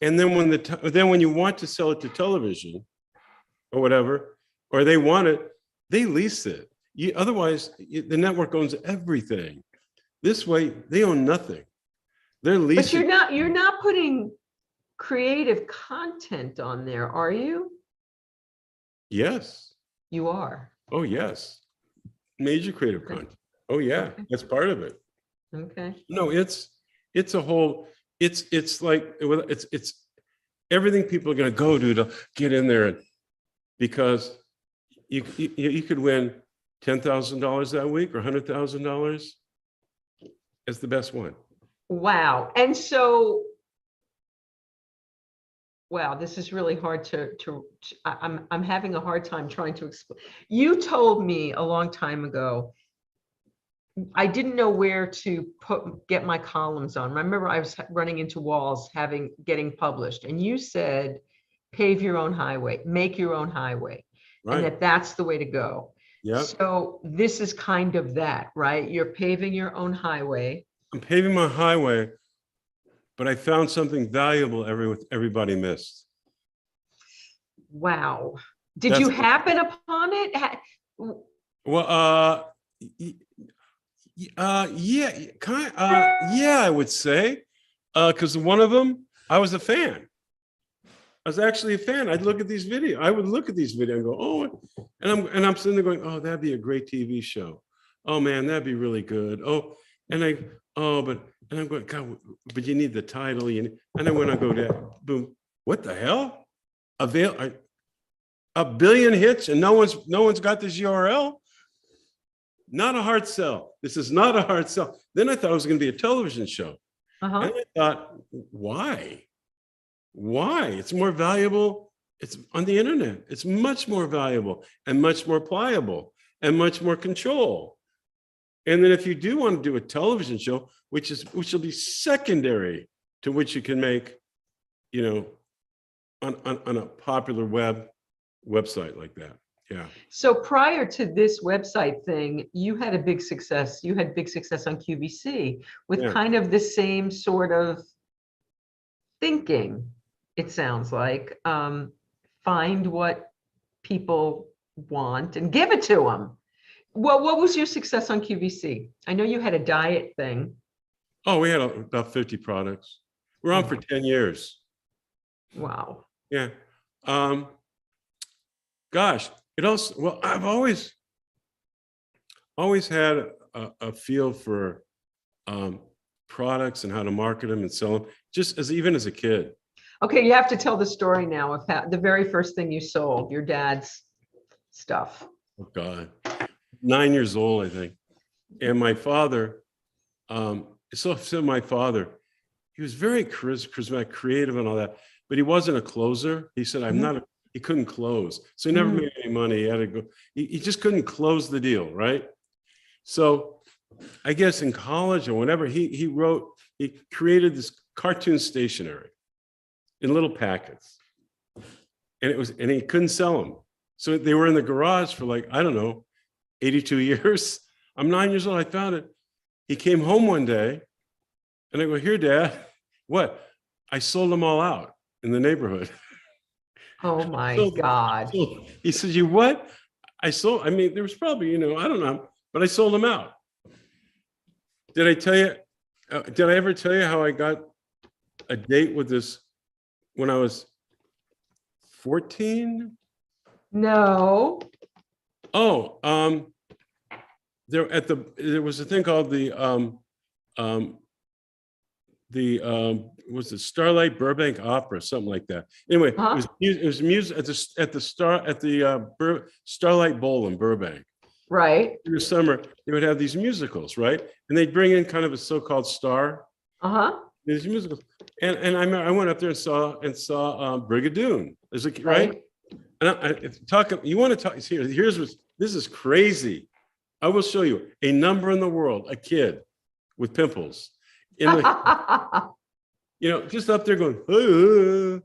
And then when you want to sell it to television or whatever, or they want it, they lease it. Otherwise, the network owns everything. This way, they own nothing. They're leasing. But you're not putting creative content on there, are you? Yes. You are. Oh, yes. Major creative content. Oh, yeah. Okay. That's part of it. Okay. No, it's a whole, it's like, it's everything people are going to go to get in there, because you could win $10,000 that week or $100,000 as the best one. Wow. And so, wow, this is really hard I'm having a hard time trying to explain. You told me a long time ago, I didn't know where to get my columns on. Remember, I was running into walls getting published, and you said, pave your own highway, make your own highway, Right. and that's the way to go. Yeah. So this is kind of that, right? You're paving your own highway. I'm paving my highway, but I found something valuable everybody missed. Wow. Did you happen upon it? Well, yeah, yeah, I would say, because one of them, I was a fan. I was actually a fan. I would look at these videos and go, oh, and I'm sitting there going, oh, that'd be a great TV show. Oh man, that'd be really good. Oh, and I'm going, God, but you need the title. And then when I go down, boom, what the hell? A billion hits and no one's got this URL. Not a hard sell. This is not a hard sell. Then I thought it was going to be a television show. And I thought, why? Why? It's more valuable. It's on the internet. It's much more valuable and much more pliable and much more control. And then if you do want to do a television show, which will be secondary to which you can make, on a popular website like that. Yeah. So prior to this website thing, you had big success on QVC with kind of the same sort of thinking, it sounds like. Find what people want and give it to them. Well, what was your success on QVC? I know you had a diet thing. Oh, we had about 50 products. We're on for 10 years. Wow. Yeah. Gosh, it also, well, I've always had a feel for products and how to market them and sell them, even as a kid. Okay, you have to tell the story now of how the very first thing you sold, your dad's stuff. Oh God, 9 years old, I think. And my father, my father, he was very charismatic, creative and all that, but he wasn't a closer. He said, he couldn't close. So he never made any money. He had to go, he just couldn't close the deal, right? So I guess in college or whenever he created this cartoon stationery in little packets. And he couldn't sell them. So they were in the garage for 82 years. I'm 9 years old, I found it. He came home one day and I go, here, Dad, what? I sold them all out in the neighborhood. Oh my God. He said, you what? There was probably, I don't know, but I sold them out. Did I ever tell you how I got a date with this when I was 14? No. Oh, there was a thing called was it Starlight Burbank Opera, something like that. Anyway, it was music at the Starlight Bowl in Burbank. Right. In the summer, they would have these musicals, right? And they'd bring in kind of a so-called star. Uh-huh. These musicals. And I remember I went up there and saw Brigadoon. Is it right? And you want to talk here's what this is crazy. I will show you a number in the world, a kid with pimples in the just up there going,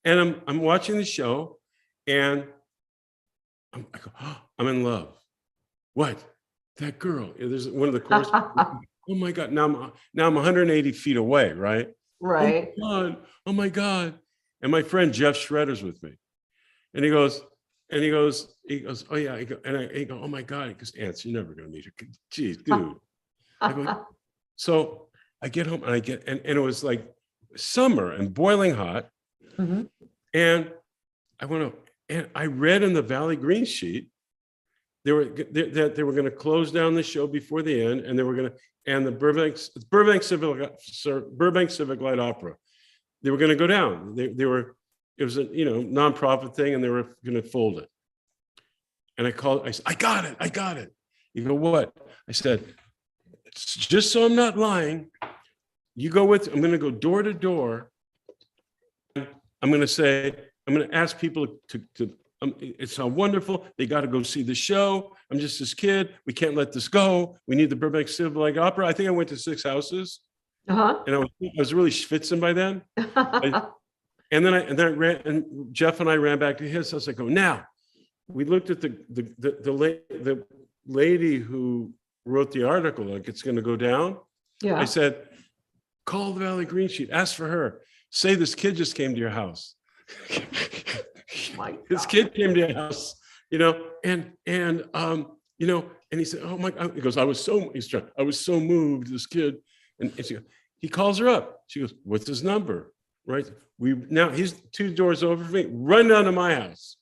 and I'm watching the show and I go, oh, I'm in love. What? That girl. There's one of the chorus. Oh my God. Now I'm 180 feet away, right? Right. Oh my God. Oh my God. And my friend Jeff Shredder's with me. And he goes, oh yeah. He goes, oh my God. He goes, Anson, you're never gonna meet her. Geez, dude. I go, so I get home and and it was like summer and boiling hot. Mm-hmm. And and I read in the Valley Green sheet they were going to close down the show before the end, and the Burbank Civic Light Opera, they were going to go down. It was a nonprofit thing, and they were going to fold it. And I said, I got it. You go, what? I said, just so I'm not lying, I'm going to go door to door. I'm going to ask people to it's so wonderful. They got to go see the show. I'm just this kid. We can't let this go. We need the Burbank Civic Light Opera. I think I went to 6 houses. Uh-huh. And I was really schwitzing by then. And then I ran, and Jeff and I ran back to his house. I go, now, we looked at the lady who wrote the article, like it's going to go down. Yeah. I said, call the Valley Green sheet, ask for her. Say this kid just came to your house. This kid came to your house, and he said, oh my God. He goes, I was so moved, this kid. And he calls her up. She goes, what's his number? Right. Now he's 2 doors over from me. Run down to my house.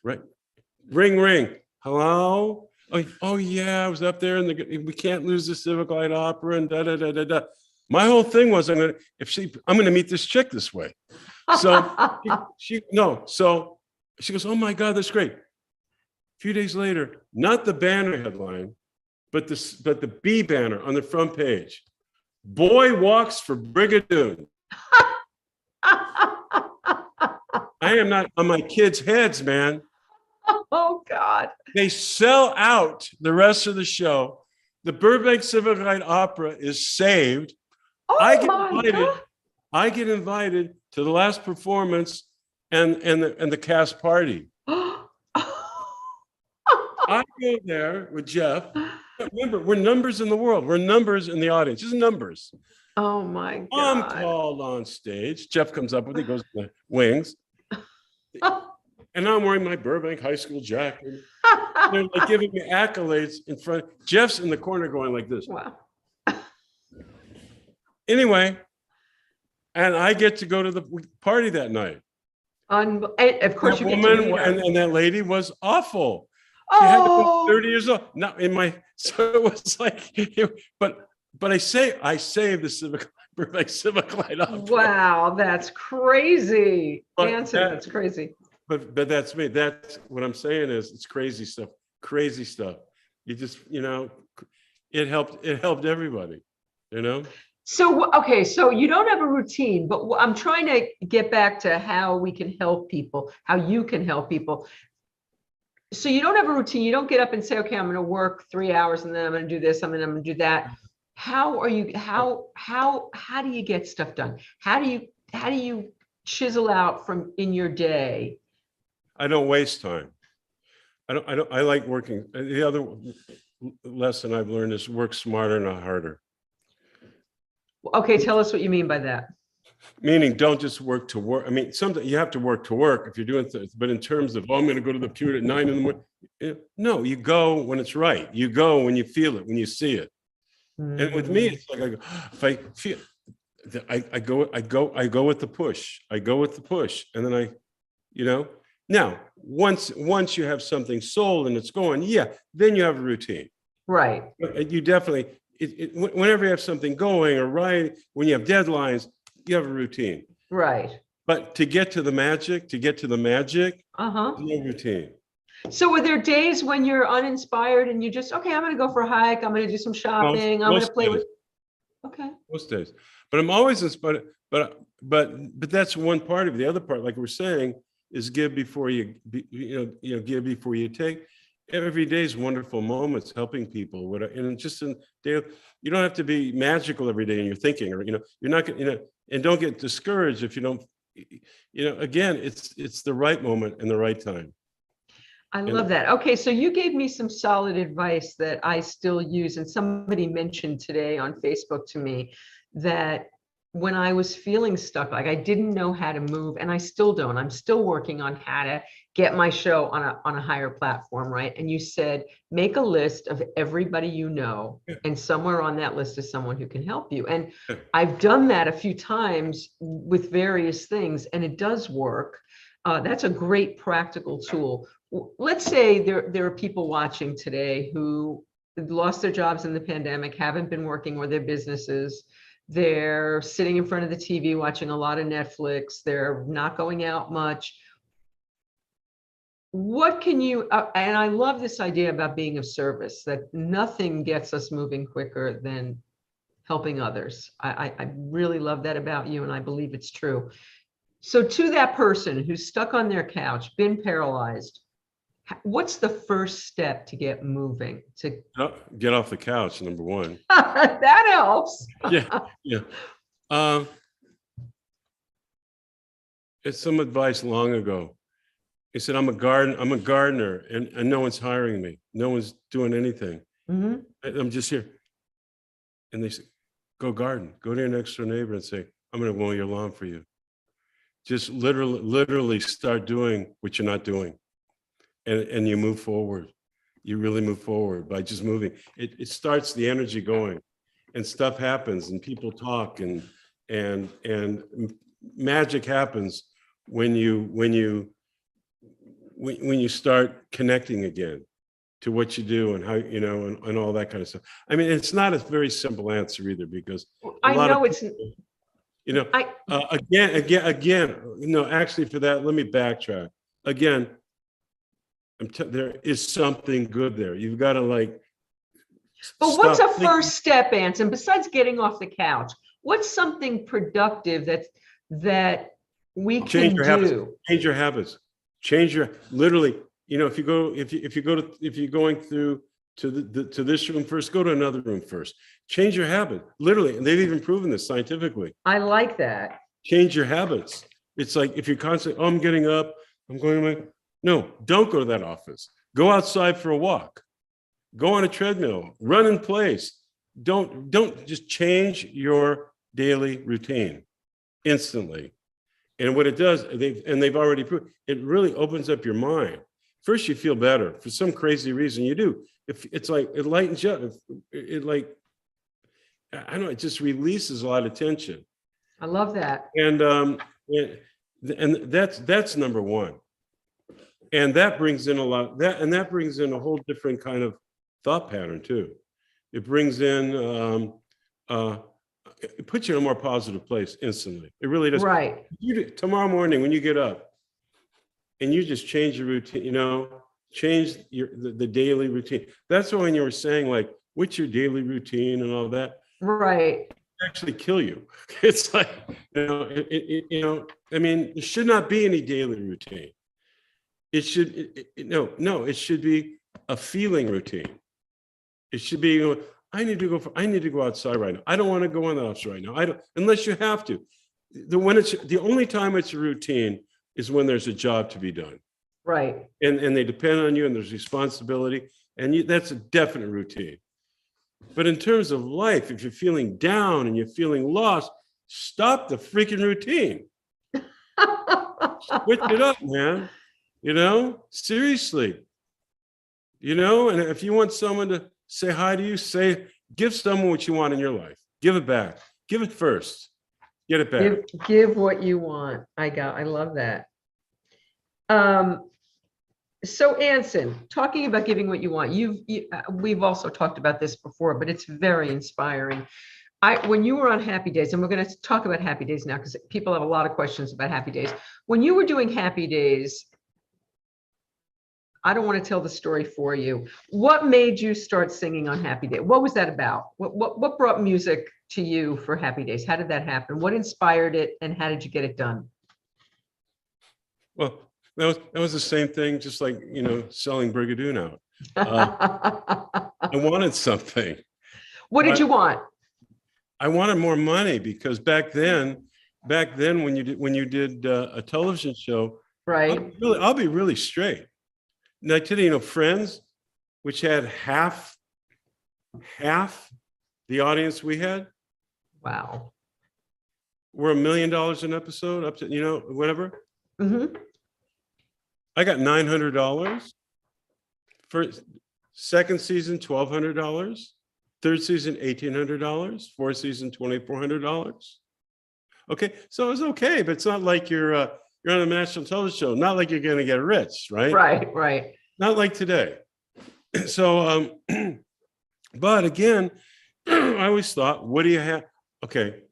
Right. Ring. Hello? Oh yeah, I was up there, and we can't lose the Civic Light Opera and da. My whole thing was, I'm gonna meet this chick this way. So she goes, oh my God, that's great. A few days later, not the banner headline, but the B banner on the front page. Boy walks for Brigadoon. I am not on my kids' heads, man. Oh God. They sell out the rest of the show. The Burbank Civic Light Opera is saved. Oh I get invited to the last performance and the cast party. I go there with Jeff. Remember, we're numbers in the world. We're numbers in the audience. Just numbers. Oh my God. I'm called on stage. Jeff comes up with it, goes to the wings. And I'm wearing my Burbank High School jacket. They're like giving me accolades in front. Jeff's in the corner going like this. Wow. Anyway, and I get to go to the party that night. Of course, that woman and that lady was awful. She had to be 30 years old. Not in my. So it was like, but I saved the Burbank Civic Light Opera. Wow, that's crazy, Anson. That's crazy. But that's me. That's what I'm saying is it's crazy stuff. Crazy stuff. You just it helped everybody. So, okay, so you don't have a routine, but I'm trying to get back to how we can help people, how you can help people. So you don't have a routine. You don't get up and say, okay, I'm going to work 3 hours and then I'm going to do this. I'm going to do that. How do you get stuff done? How do you chisel out from in your day? I don't waste time. I like working. The other lesson I've learned is work smarter, not harder. Okay, tell us what you mean by that. Meaning, don't just work to work. I mean, sometimes you have to work to work if you're doing things, but in terms of, I'm going to go to the computer at 9 in the morning. No, you go when it's right. You go when you feel it, when you see it. Mm-hmm. And with me, it's like I go, if I feel, I go with the push. I go with the push, and then Now, once you have something sold and it's going, then you have a routine. Right. You definitely. Whenever you have something going or right, when you have deadlines, you have a routine. Right. But to get to the magic, no routine. So were there days when you're uninspired and you just, okay, I'm going to go for a hike. I'm going to do some shopping. I'm going to play with. Okay. Most days. But I'm always inspired. But that's one part of it. The other part, like we're saying, is give before you give before you take. Every day is wonderful moments helping people. And just in day, you don't have to be magical every day in your thinking, or you're not and don't get discouraged if you don't. Again, it's the right moment and the right time. I love that. Okay, so you gave me some solid advice that I still use, and somebody mentioned today on Facebook to me that when I was feeling stuck, like I didn't know how to move, and I still don't. I'm still working on how to get my show on a higher platform, right? And you said, make a list of everybody you know, and somewhere on that list is someone who can help you. And I've done that a few times with various things, and it does work. That's a great practical tool. Let's say there are people watching today who lost their jobs in the pandemic, haven't been working with their businesses. They're sitting in front of the TV watching a lot of Netflix. They're not going out much. What can you, and I love this idea about being of service, that nothing gets us moving quicker than helping others. I really love that about you, and I believe it's true. So to that person who's stuck on their couch, been paralyzed, what's the first step to get moving? To get off the couch, number one. That helps. Yeah. It's some advice long ago. He said, I'm a gardener, and no one's hiring me. No one's doing anything. Mm-hmm. I'm just here. And they say, go garden. Go to your next door neighbor and say, I'm going to mow your lawn for you. Just literally start doing what you're not doing. And you move forward. You really move forward by just moving. It starts the energy going, and stuff happens, and people talk, and magic happens when you start connecting again to what you do and how and all that kind of stuff. I mean, it's not a very simple answer either, because actually, for that, let me backtrack again. There is something good there. You've got to But what's a first step, Anson, besides getting off the couch? What's something productive that we can do? Change your habits. Change your literally. If you're going through to this room first, go to another room first. Change your habit. Literally, and they've even proven this scientifically. I like that. Change your habits. It's like if you're constantly, I'm getting up, I'm going. No, don't go to that office. Go outside for a walk. Go on a treadmill. Run in place. Don't just change your daily routine instantly. And what it does, they've already proved, it really opens up your mind. First, you feel better for some crazy reason. You do. If it's like it lightens you up. It just releases a lot of tension. I love that. And that's number one. And that brings in that brings in a whole different kind of thought pattern too. It brings in, it puts you in a more positive place instantly. It really does. Right. Tomorrow morning when you get up and you just change your routine, change the daily routine. That's why when you were saying what's your daily routine and all that. Right. Actually kill you. It's like, I mean, there should not be any daily routine. It should, it should be a feeling routine. It should be, I need to go outside right now. I don't want to go in the house right now. I don't, unless you have to. The only time it's a routine is when there's a job to be done. Right. And they depend on you, and there's responsibility, and that's a definite routine. But in terms of life, if you're feeling down and you're feeling lost, stop the freaking routine. Switch it up, man. Seriously. And if you want someone to say hi to you, give someone what you want in your life. Give it back. Give it first. Get it back. Give what you want. I love that. So Anson, talking about giving what you want, we've also talked about this before, but it's very inspiring. When you were on Happy Days, and we're going to talk about Happy Days now because people have a lot of questions about Happy Days. When you were doing Happy Days, I don't want to tell the story for you. What made you start singing on Happy Day? What was that about? What brought music to you for Happy Days? How did that happen? What inspired it, and how did you get it done? Well, that was the same thing, just like, selling Brigadoon out. I wanted something. What did you want? I wanted more money, because back then when you did a television show, right? I'll be really straight. And I tell you, Friends, which had half the audience we had. Wow. We're $1 million an episode, up to whatever. Mm-hmm. I got $900 for second season, $1,200, third season, $1,800, fourth season, $2,400. Okay, so it was okay, but it's not like you're on a national television show. Not like you're going to get rich, right? Right. Not like today. So, but again, I always thought, what do you have? Okay,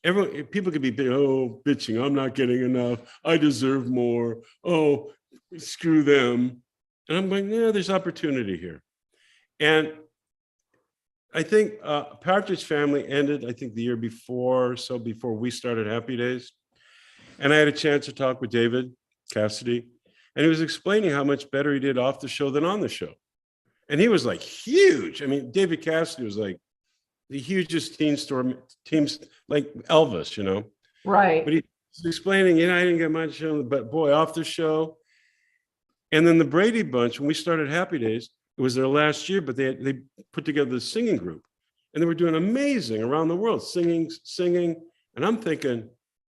people could be bitching. I'm not getting enough. I deserve more. Oh, screw them. And I'm going, yeah, there's opportunity here. And I think Partridge Family ended, I think, the year before, so before we started Happy Days. And I had a chance to talk with David Cassidy, and he was explaining how much better he did off the show than on the show. And he was like huge. I mean, David Cassidy was like the hugest teams like Elvis, Right. But he was explaining, I didn't get much, but boy, off the show. And then the Brady Bunch, when we started Happy Days, it was their last year, but they put together the singing group, and they were doing amazing around the world, singing. And I'm thinking,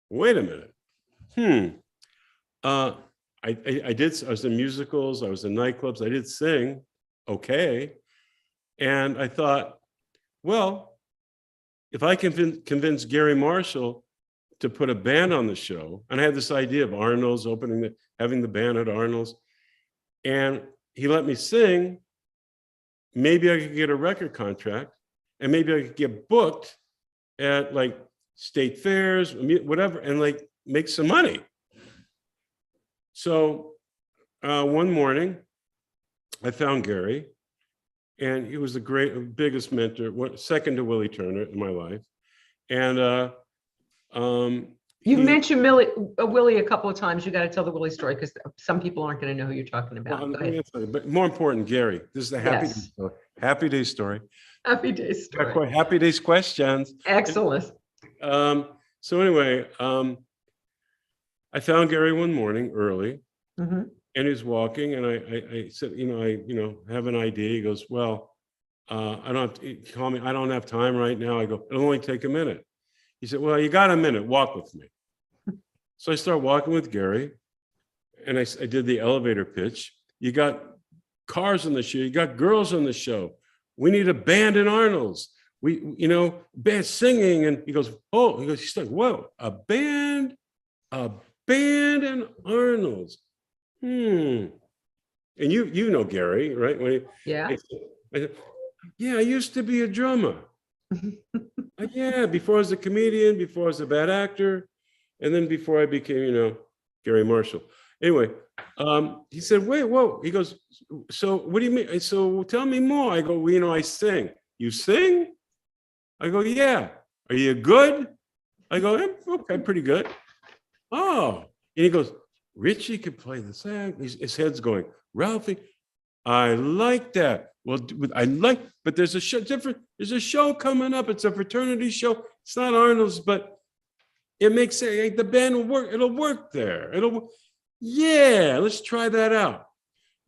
wait a minute. I was in musicals, I was in nightclubs, I did sing, okay. And I thought, well, if I can convince Garry Marshall to put a band on the show, and I had this idea of Arnold's having the band at Arnold's, and he let me sing, maybe I could get a record contract, and maybe I could get booked at like state fairs, whatever, and like make some money. So one morning, I found Garry, and he was the biggest mentor, second to Willie Turner in my life. And you mentioned Willie a couple of times. You got to tell the Willie story, because some people aren't going to know who you're talking about. Well, but more important, Garry. This is the Happy Days story. Happy Days story. Happy Days story. Happy Days questions. Excellent. So anyway, I found Garry one morning early, mm-hmm. and he's walking, and I said, I have an idea. He goes, well, I don't have to call me. I don't have time right now. I go, it'll only take a minute. He said, well, you got a minute. Walk with me. So I start walking with Garry, and I did the elevator pitch. You got cars on the show. You got girls on the show. We need a band in Arnold's. Band singing. And he goes, he's like, whoa, a band in Arnold's. And you know Garry, right? Yeah. I said, yeah, I used to be a drummer. Yeah, before I was a comedian, before I was a bad actor, and then before I became, Garry Marshall. Anyway, he said, wait, whoa. He goes, so what do you mean? So tell me more. I go, I sing. You sing? I go, yeah. Are you good? I go, okay, pretty good. Oh, and he goes, Richie could play the sax. His head's going, Ralphie, I like that. Well, but there's a show there's a show coming up. It's a fraternity show. It's not Arnold's, but it makes the band will work. It'll work there. Yeah, let's try that out.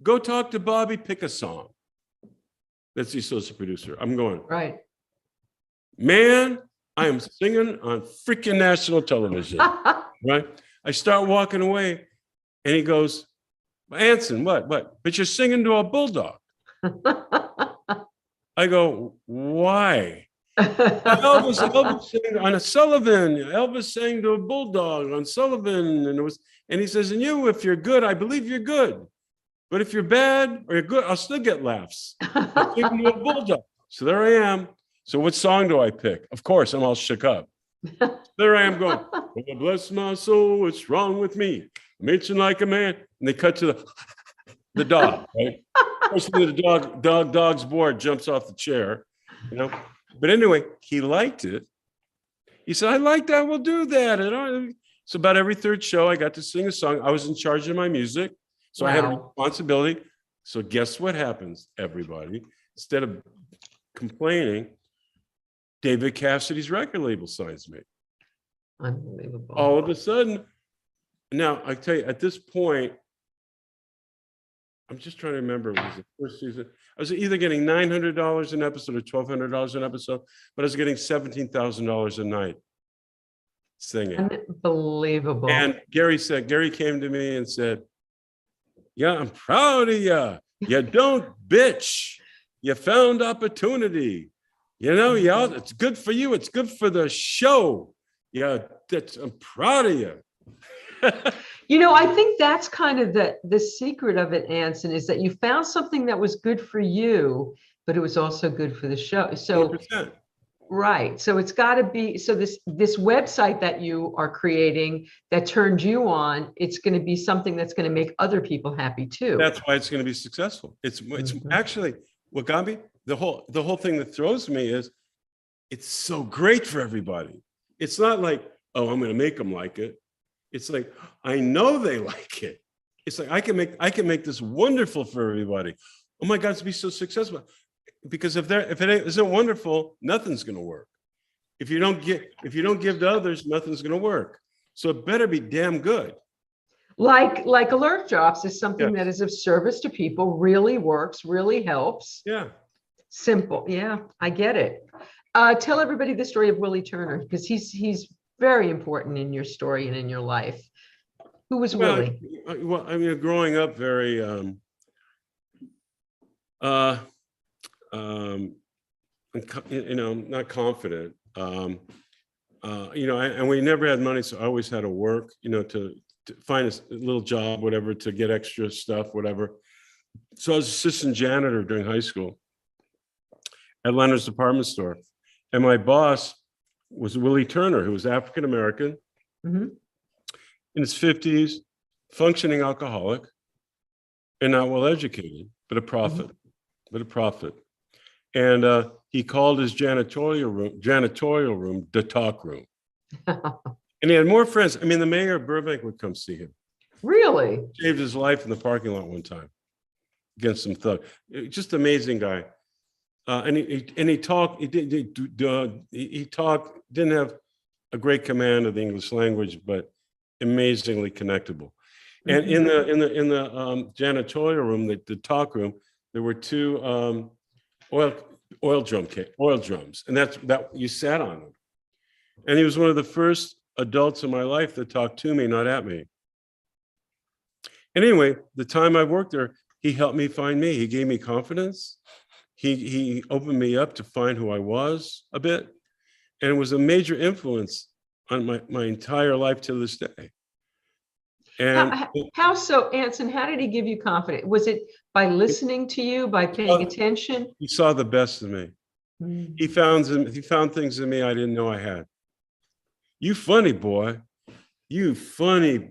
Go talk to Bobby, pick a song. That's the associate producer. I'm going, right. Man, I am singing on freaking national television, right? I start walking away, and he goes, Anson, what? But you're singing to a bulldog. I go, why? Elvis sang on a Sullivan. Elvis sang to a bulldog on Sullivan, and he says, and if you're good, I believe you're good. But if you're bad or you're good, I'll still get laughs. I'm singing to a bulldog. So there I am. So what song do I pick? Of course, I'm all shook up. There I am going, oh, bless my soul, what's wrong with me? I'm itching like a man. And they cut to the the dog, right? First thing the dog's bored, jumps off the chair, you know. But anyway, he liked it. He said, I like that, we'll do that. And so about every third show, I got to sing a song. I was in charge of my music. So I had a responsibility. So guess what happens, everybody? Instead of complaining, David Cassidy's record label signs me. Unbelievable. All of a sudden, now I tell you, at this point, I'm just trying to remember, it was the first season. I was either getting $900 an episode or $1,200 an episode, but I was getting $17,000 a night singing. Unbelievable. And Garry came to me and said, yeah, I'm proud of you. You don't bitch. You found opportunity. You know, yeah, it's good for you. It's good for the show. Yeah, I'm proud of you. You know, I think that's kind of the secret of it, Anson, is that you found something that was good for you, but it was also good for the show. So 100%. Right. So it's got to be, so this website that you are creating that turned you on, it's going to be something that's going to make other people happy too. That's why it's going to be successful. It's actually what got me, the whole thing that throws me is it's so great for everybody. It's not like, oh, I'm going to make them like it. It's like, I know they like it. It's like, I can make this wonderful for everybody. Oh my God, it's be so successful. Because if it isn't wonderful, nothing's going to work. If you don't give to others, nothing's going to work. So it better be damn good. Like Alert Drops is something that is of service to people, really works, really helps. Yeah. Simple. Yeah, I get it. Tell everybody the story of Willie Turner, because he's very important in your story and in your life. Who was Willie? Well, I mean, growing up very not confident, and we never had money, so I always had to work, to find a little job, whatever, to get extra stuff, whatever. So I was assistant janitor during high school at Leonard's department store, and my boss was Willie Turner, who was African American, in his 50s, functioning alcoholic, and not well educated, but a prophet. And he called his janitorial room the talk room. And he had more friends. I mean, the mayor of Burbank would come see him. Really? Saved his life in the parking lot one time against some thug. Just amazing guy. And he talked. He talked. Didn't have a great command of the English language, but amazingly connectable. And in the janitorial room, the talk room, there were two oil drums, and that you sat on them. And he was one of the first adults in my life that talked to me, not at me. Anyway, the time I worked there, he helped me find me. He gave me confidence. He opened me up to find who I was a bit, and it was a major influence on my entire life to this day. And how so, Anson? How did he give you confidence? Was it by listening to you, by paying attention? He saw the best in me. He found things in me I didn't know I had. You funny boy. You funny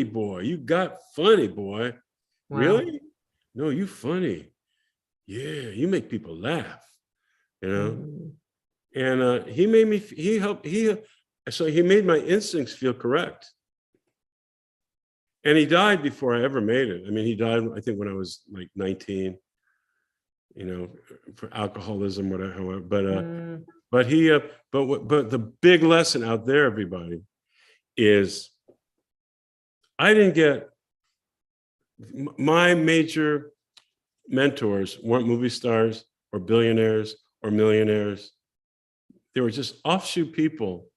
boy. You got funny boy. Wow. Really? No, you funny. Yeah, you make people laugh. And he made me. So he made my instincts feel correct. And he died before I ever made it. I mean, he died, I think, when I was like 19, for alcoholism, whatever. But the big lesson out there, everybody, is I didn't get, my major mentors weren't movie stars or billionaires or millionaires. They were just offshoot people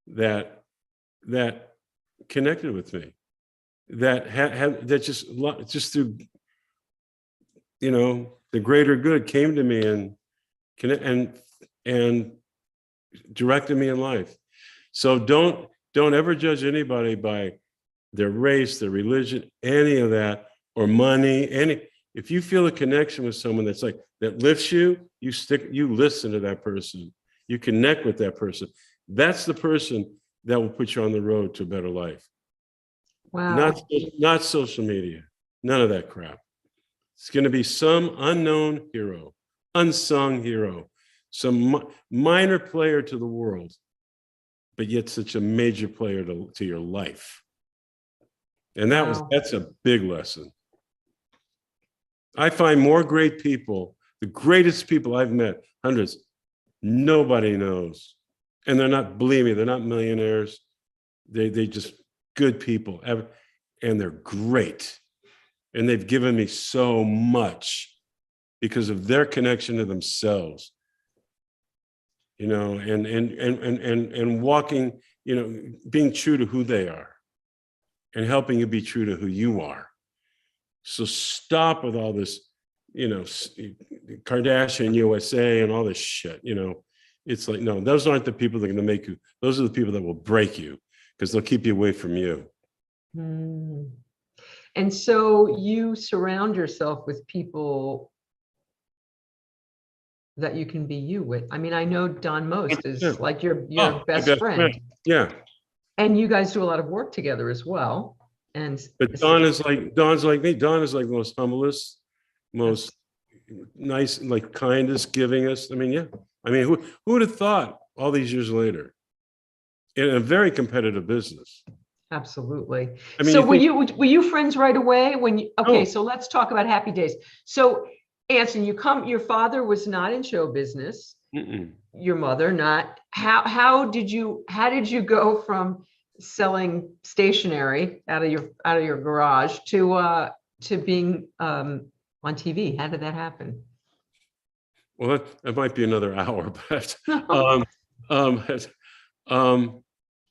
that connected with me. That had that just through the greater good came to me and directed me in life. So don't ever judge anybody by their race, their religion, any of that, or money. If you feel a connection with someone that lifts you, you listen to that person, you connect with that person. That's the person that will put you on the road to a better life. Wow. Not social media. None of that crap. It's going to be some unknown hero, unsung hero, some minor player to the world, but yet such a major player to your life. And that's a big lesson. I find more great people, the greatest people I've met, hundreds, nobody knows. And they're not, believe me, they're not millionaires. They just good people, and they're great. And they've given me so much because of their connection to themselves, you know, and walking, you know, being true to who they are and helping you be true to who you are. So stop with all this, you know, Kardashian USA and all this shit, you know. It's like, no, those aren't the people that are going to make you. Those are the people that will break you because they'll keep you away from you. Mm. And so you surround yourself with people that you can be you with. I mean, I know Don Most is like your best friend. Yeah. And you guys do a lot of work together as well. And but Don's like me. Don is like the most humblest, most nice, like kindest, givingest. I mean, yeah. I mean, who would have thought all these years later in a very competitive business? Absolutely. I mean, so were you friends right away when you, okay, Oh. So let's talk about Happy Days. So Anson, your father was not in show business. Mm-mm. Your mother not. How did you go from selling stationery out of your garage to being on TV? How did that happen? Well, that might be another hour, but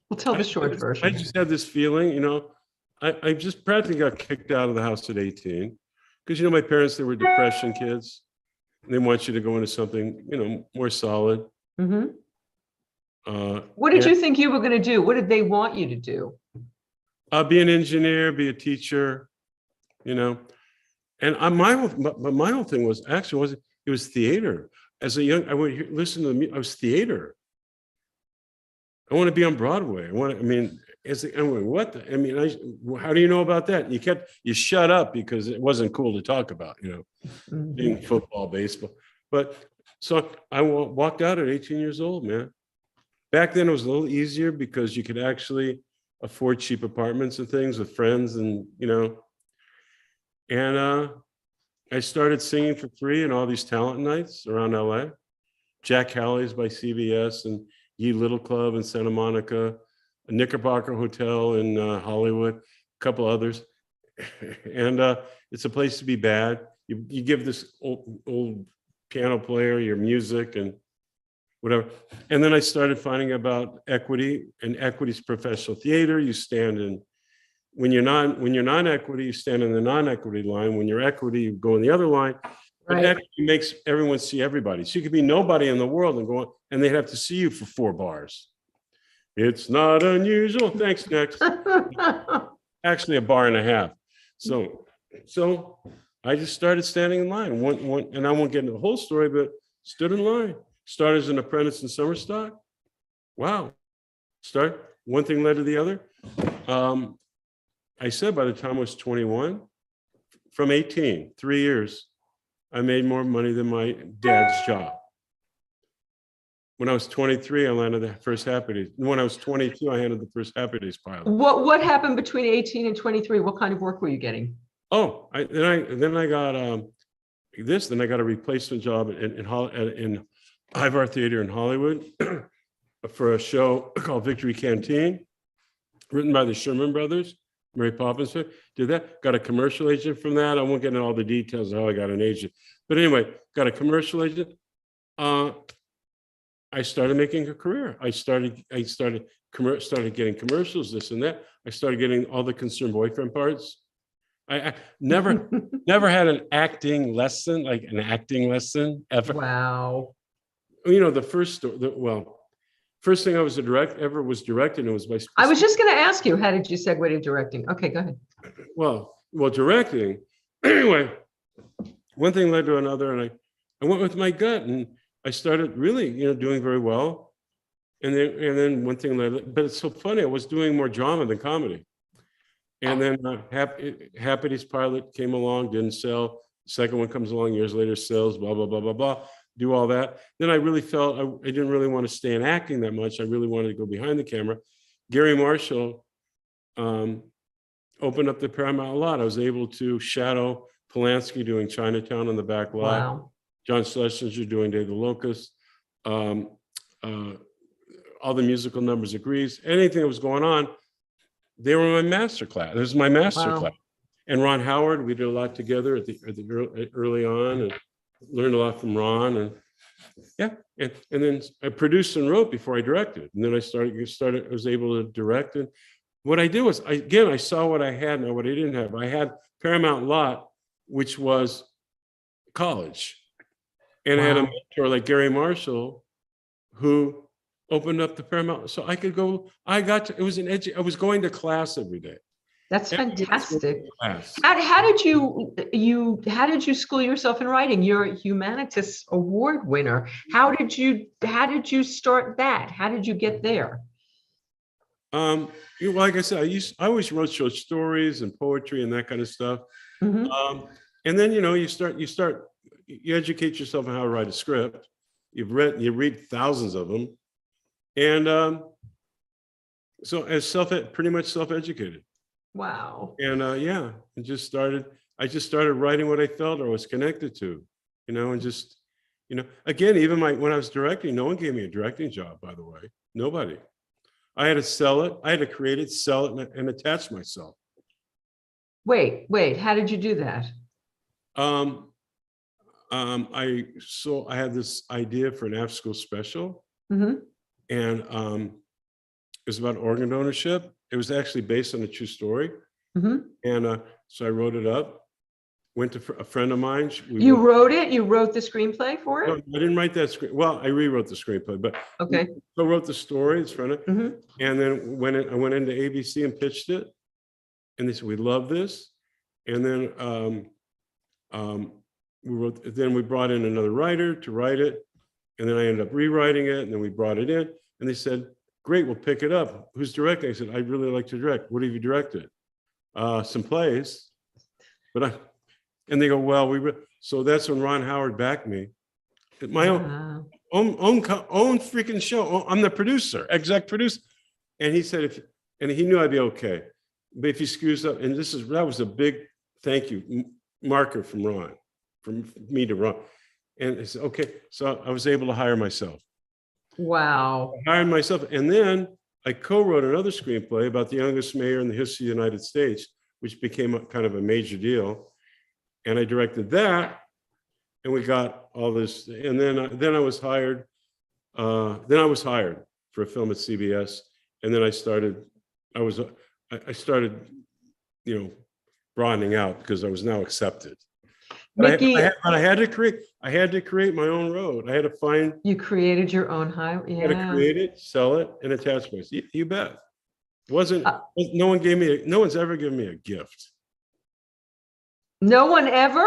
We'll tell the short version. I just had this feeling, you know, I just practically got kicked out of the house at 18 because, you know, my parents, they were depression kids. And they want you to go into something, you know, more solid. Mm-hmm. What did you think you were going to do? What did they want you to do? Be an engineer, be a teacher, you know. And my whole thing was it was theater. As a young, I would listen to the music. I was theater. I want to be on Broadway. How do you know about that? You shut up because it wasn't cool to talk about, you know, Mm-hmm. being football, baseball. But so I walked out at 18 years old, man. Back then it was a little easier because you could actually afford cheap apartments and things with friends and, you know, and I started singing for free in all these talent nights around LA. Jack Haley's by CBS and Ye Little Club in Santa Monica, a Knickerbocker Hotel in Hollywood, a couple others. And it's a place to be bad. You give this old piano player your music and whatever. And then I started finding about equity, and equity's professional theater. You stand in, when you're non-equity, you stand in the non-equity line. When you're equity, you go in the other line. But equity makes everyone see everybody. So you could be nobody in the world and go on, and they'd have to see you for 4 bars. It's not unusual. Thanks, next. Actually, 1.5 bars. So I just started standing in line. And I won't get into the whole story, but stood in line. Started as an apprentice in summer stock. Wow. One thing led to the other. I said by the time I was 21, from 18, 3 years, I made more money than my dad's job. When I was 23, I landed the first Happy Days. When I was 22, I handled the first Happy Days pilot. What happened between 18 and 23? What kind of work were you getting? Oh, then I got Then I got a replacement job in Ivar Theater in Hollywood for a show called Victory Canteen, written by the Sherman Brothers. Mary Poppins did that. Got a commercial agent from that. I won't get into all the details of how I got an agent, but anyway, got a commercial agent. I started making a career. I started getting commercials, this and that. I started getting all the concerned boyfriend parts. I never had an acting lesson ever. Wow. You know, first thing I was directing. It was by. I was just going to ask you, how did you segue to directing? Okay, go ahead. Well, directing. Anyway, one thing led to another, and I went with my gut, and I started really, you know, doing very well. And then one thing led, but it's so funny. I was doing more drama than comedy. And then Happy Days pilot came along, didn't sell. Second one comes along years later, sales, blah, blah, blah, blah, blah, do all that. Then I really felt I didn't really want to stay in acting that much. I really wanted to go behind the camera. Garry Marshall opened up the Paramount lot. I was able to shadow Polanski doing Chinatown on the back lot. Wow. John Schlesinger doing Day of the Locust. All the musical numbers of Grease. Anything that was going on, they were my master class. This is my master Wow. class. And Ron Howard, we did a lot together at the early on, and learned a lot from Ron. And yeah, and then I produced and wrote before I directed. And then I was able to direct. And what I did was, I saw what I had and what I didn't have. I had Paramount Lot, which was college. And I had a mentor like Garry Marshall, who opened up the Paramount. So I could go, I was going to class every day. That's fantastic. How did you school yourself in writing? You're a Humanitas Award winner. How did you start that? How did you get there? Like I said, I always wrote short stories and poetry and that kind of stuff. Mm-hmm. And then you educate yourself on how to write a script. You read thousands of them, and so pretty much self-educated. Wow. And I just started writing what I felt or was connected to, and just, again, even when I was directing, no one gave me a directing job, by the way. Nobody. I had to sell it. I had to create it, sell it, and attach myself. Wait, how did you do that? I had this idea for an after-school special, mm-hmm. and it was about organ ownership. It was actually based on a true story, mm-hmm. And so I wrote it up. Went to a friend of mine. You wrote it? You wrote the screenplay for it? No, I didn't write that script. Well, I rewrote the screenplay, but okay. I wrote the story. It's from it, mm-hmm. And then I went into ABC and pitched it, and they said, "We love this," and then we brought in another writer to write it, and then I ended up rewriting it, and then we brought it in, and they said, "Great, we'll pick it up. Who's directing?" I said, "I'd really like to direct." "What have you directed?" Some plays, and they go, "Well, so that's when Ron Howard backed me. My own freaking show. I'm the producer, exec producer, and he said, and he knew I'd be okay, but if he screws up, and that was a big thank you marker from Ron. From me to Ron, and I said, okay. So I was able to hire myself. Wow. I hired myself, and then I co-wrote another screenplay about the youngest mayor in the history of the United States, which became kind of a major deal. And I directed that, and we got all this. And then I was hired. Then I was hired for a film at CBS, and then I started, broadening out because I was now accepted. Vicki, I had to create my own road. I had to find. You created your own highway. Yeah. I had to create it, sell it, and attach myself. You bet. No one's ever given me a gift. No one ever?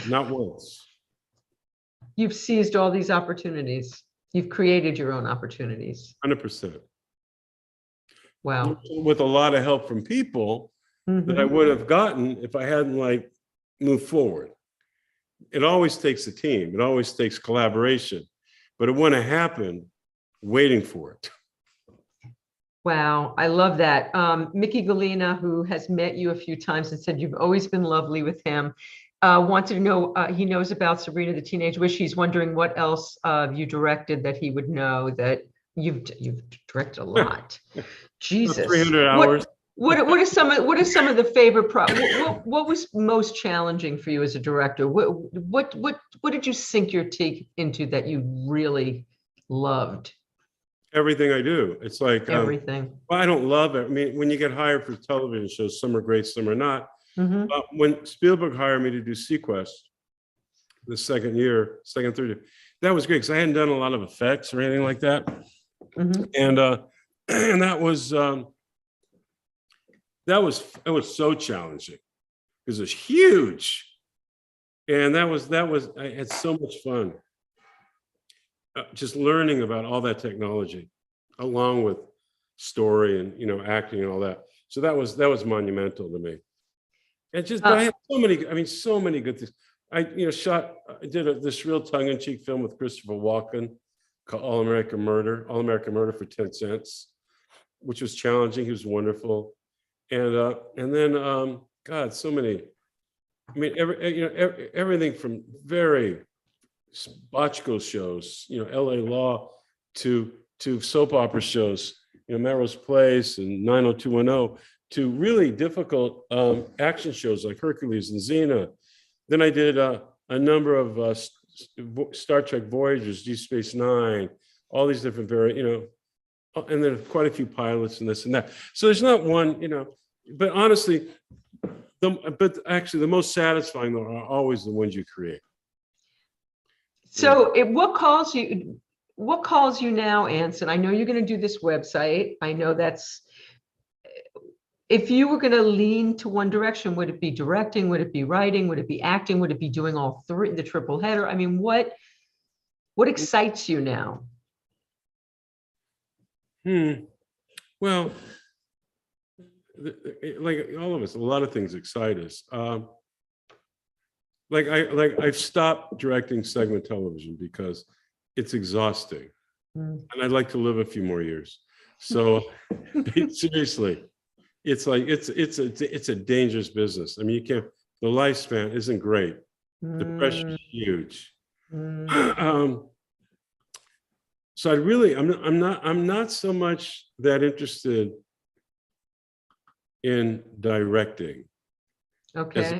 Not once. You've seized all these opportunities. You've created your own opportunities. 100%. Wow. With a lot of help from people mm-hmm. that I would have gotten if I hadn't moved forward. It always takes a team. It always takes collaboration, but it wouldn't have happened waiting for it. Wow, I love that. Mickey Galena, who has met you a few times and said you've always been lovely with him, wanted to know, he knows about Sabrina the Teenage Witch. He's wondering what else you directed that he would know that you've directed a lot. Jesus. 300 hours. What are some of the favorite what was most challenging for you as a director? What did you sink your teeth into that you really loved? Everything I do. It's like everything. Well, I don't love it. I mean, when you get hired for television shows, some are great, some are not. Mm-hmm. When Spielberg hired me to do Sequest, the third year, that was great because I hadn't done a lot of effects or anything like that, mm-hmm. and that was. It was so challenging because it was huge, and I had so much fun just learning about all that technology, along with story and acting and all that. So that was monumental to me. And just I had so many good things. I did this real tongue-in-cheek film with Christopher Walken called All American Murder for 10 cents, which was challenging. He was wonderful. And then, God, so many, I mean, everything from very botchko shows, LA Law to soap opera shows, Melrose Place and 90210, to really difficult action shows like Hercules and Xena. Then I did a number of Star Trek Voyagers, Deep Space Nine, all these different and then quite a few pilots and this and that. So there's not one, but honestly, actually the most satisfying though are always the ones you create. So what calls you now, Anson? I know you're going to do this website. I know if you were going to lean to one direction, would it be directing? Would it be writing? Would it be acting? Would it be doing all three, the triple header? I mean, what excites you now? Well, like all of us, a lot of things excite us. I've stopped directing segment television because it's exhausting, and I'd like to live a few more years. So seriously, it's like it's a dangerous business. I mean, the lifespan isn't great. The pressure is huge. So I'm not so much that interested in directing. Okay.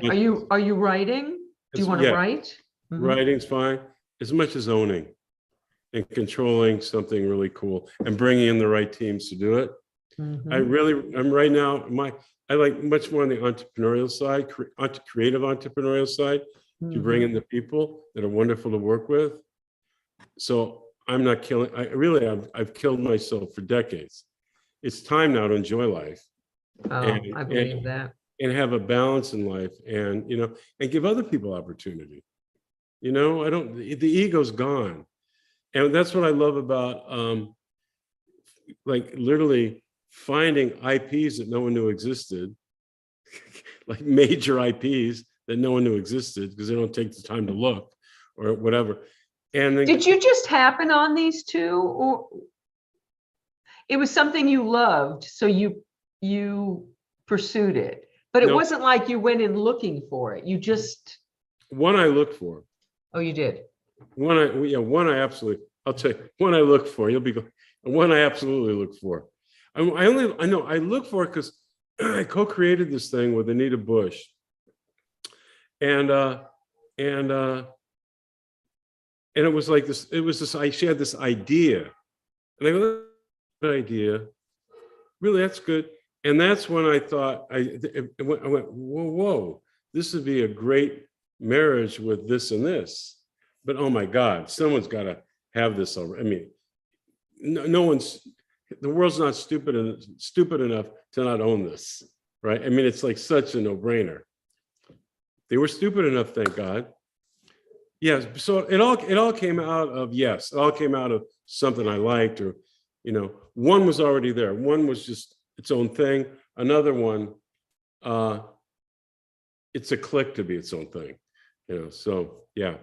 Are you writing? Do you want to write? Writing's fine, as much as owning and controlling something really cool and bringing in the right teams to do it. I'm right now, I like much more on the entrepreneurial side, creative entrepreneurial side, to bring in the people that are wonderful to work with. So I'm not I've killed myself for decades. It's time now to enjoy life. I believe that. And have a balance in life, and and give other people opportunity. The ego's gone. And that's what I love about like literally finding IPs that no one knew existed, like major IPs that no one knew existed because they don't take the time to look or whatever. And then, did you just happen on these two, or it was something you loved, so you pursued it? But it wasn't like you went in looking for it. You just. One I looked for. Oh, you did. One I absolutely. I'll tell you. One I looked for. You'll be. One I absolutely looked for. I look for it because I co-created this thing with Anita Bush, and it was like this. It was this. She had this idea, and I go, "Good idea. Really, that's good." And that's when I thought, I went, whoa, this would be a great marriage with this and this. But oh my God, someone's got to have this already. I mean, the world's not stupid enough to not own this, right? I mean, it's like such a no-brainer. They were stupid enough, thank God. Yes, so it all came out of, it all came out of something I liked, or, one was already there. One was just its own thing. Another one, it's a click to be its own thing, so yeah.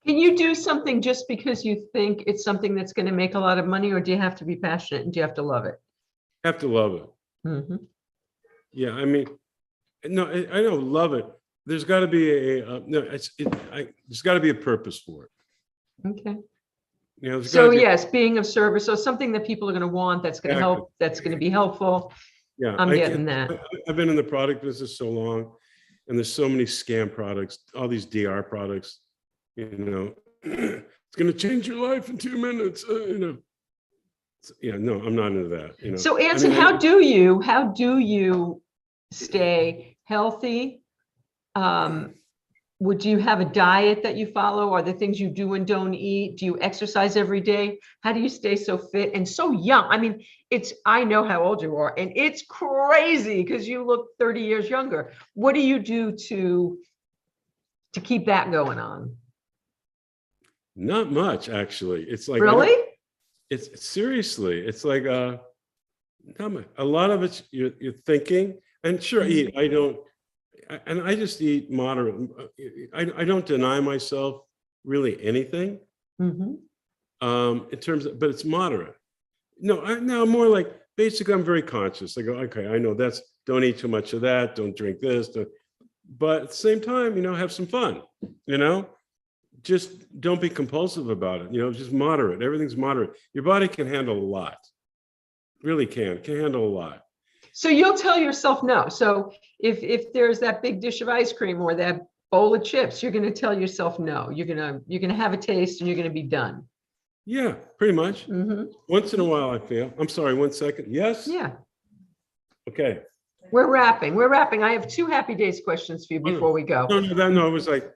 Can you do something just because you think it's something that's going to make a lot of money, or do you have to be passionate and do you have to love it? Have to love it. Yeah, I mean, no, I don't love it. There's got to be there's got to be a purpose for it. Okay. So yes, being of service, so something that people are going to want, that's going to help, that's going to be helpful. Yeah, I'm getting that. I've been in the product business so long, and there's so many scam products, all these DR products. It's going to change your life in 2 minutes. Yeah, no, I'm not into that. So, Anson, how do you stay healthy? Would you have a diet that you follow? Are there things you do and don't eat? Do you exercise every day? How do you stay so fit and so young? I mean, I know how old you are, and it's crazy because you look 30 years younger. What do you do to keep that going on? Not much, actually. It's like, really? It's seriously, it's like a lot of it's you're thinking, and sure, I don't. and I just eat moderate. I don't deny myself really anything. Mm-hmm. In terms of, but it's moderate. No, now more like basically I'm very conscious. I go, okay, I know that's, don't eat too much of that, don't drink this, but at the same time, have some fun, just don't be compulsive about it, just moderate. Everything's moderate. Your body can handle a lot, really can handle a lot. So you'll tell yourself no. So if there's that big dish of ice cream or that bowl of chips, you're going to tell yourself no. You're going to have a taste and you're going to be done. Yeah, pretty much. Mm-hmm. Once in a while, I feel. I'm sorry, 1 second. Yes? Yeah. Okay. We're wrapping. I have 2 happy days questions for you before we go. No, it was like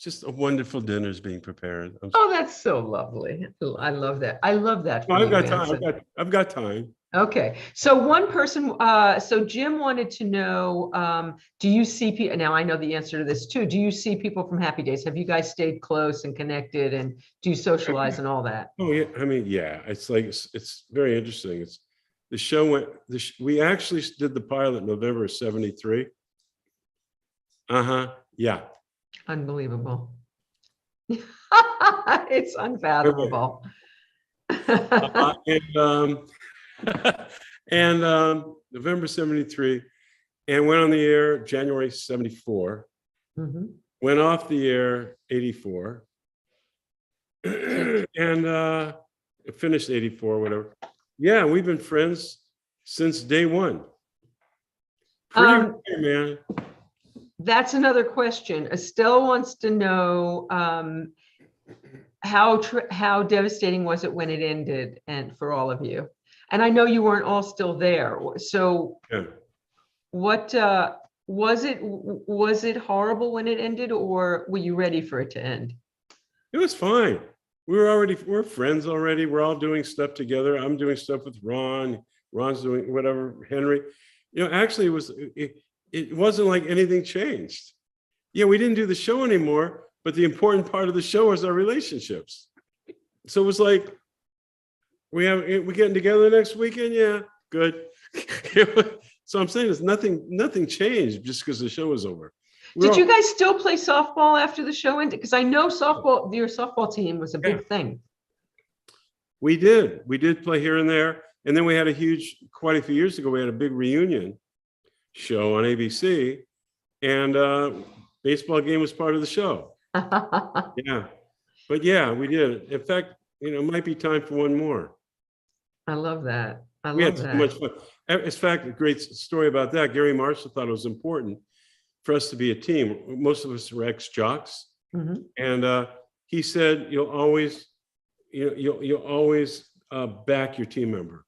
just a wonderful dinner is being prepared. Oh, that's so lovely. I love that. I love that. No, I've got time. I've got time. Okay. So one person, so Jim wanted to know, do you see people, now I know the answer to this too. Do you see people from Happy Days? Have you guys stayed close and connected, and do you socialize and all that? Oh yeah. I mean, yeah, it's like, it's very interesting. It's the show went, we actually did the pilot November of '73. Yeah. Unbelievable. It's unfathomable. And November '73, and went on the air January '74. Mm-hmm. Went off the air '84, and finished '84, whatever. Yeah, we've been friends since day one. Pretty rare, man. That's another question. Estelle wants to know how devastating was it when it ended, and for all of you. And I know you weren't all still there. So Yeah. what was it horrible when it ended, or were you ready for it to end? It was fine. We're friends already. We're all doing stuff together. I'm doing stuff with Ron. Ron's doing whatever, Henry. Actually it wasn't like anything changed. Yeah, we didn't do the show anymore, but the important part of the show is our relationships. So it was like, we're getting together next weekend. Yeah, good. So I'm saying nothing changed just because the show was over. Did you guys still play softball after the show ended? Because I know your softball team was a big thing. We did play here and there. And then we had quite a few years ago, we had a big reunion show on ABC, and baseball game was part of the show. Yeah. But yeah, we did. In fact, it might be time for one more. I love that. We had so much fun. In fact, a great story about that. Garry Marshall thought it was important for us to be a team. Most of us were ex-jocks. Mm-hmm. And he said, you'll always back your team member.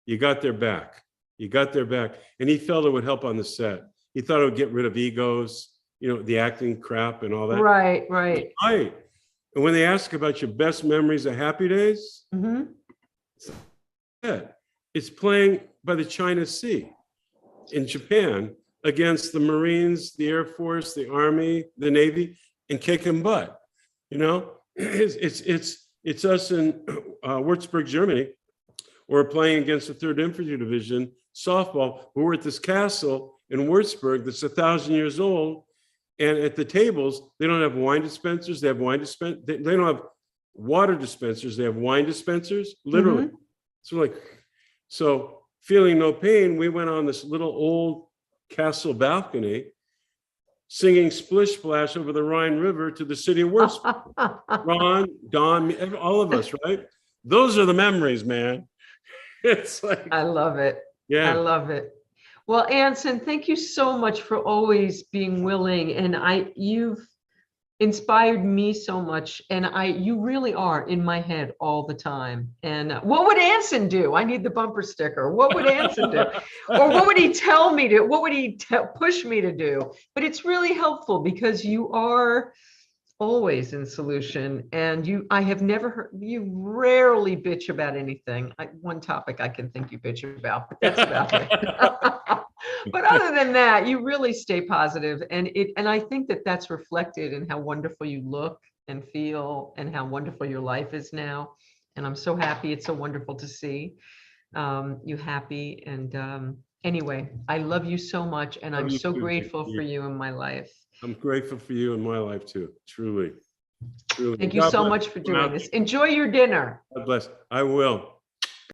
You got their back. And he felt it would help on the set. He thought it would get rid of egos, the acting crap and all that. Right. And when they ask about your best memories of Happy Days, mm-hmm. It's playing by the China Sea in Japan against the Marines, the Air Force, the Army, the Navy, and kicking butt. It's us in Würzburg, Germany. We're playing against the 3rd Infantry Division softball. We're at this castle in Würzburg that's 1,000 years old. And at the tables, they don't have wine dispensers. They have wine dispense. They don't have water dispensers. They have wine dispensers, literally. Mm-hmm. So feeling no pain, we went on this little old castle balcony, singing Splish Splash over the Rhine River to the city of Würzburg. Ron, Don, all of us, right? Those are the memories, man. It's like, I love it. Yeah, I love it. Well, Anson, thank you so much for always being willing, and you've inspired me so much, and you really are in my head all the time. And what would Anson do? I need the bumper sticker. What would Anson do? Or what would he tell me to? What would he push me to do? But it's really helpful because you are always in solution, and I have never heard you rarely bitch about anything. One topic I can think you bitch about, but that's about it. But other than that, you really stay positive, and I think that's reflected in how wonderful you look and feel, and how wonderful your life is now. And I'm so happy. It's so wonderful to see you happy, and Anyway, I love you so much, and I'm Love you so too, grateful Vicki. for you in my life. I'm grateful for you in my life too, truly. Truly. Thank you God so bless much for you. doing this. Enjoy your dinner. God bless. I will.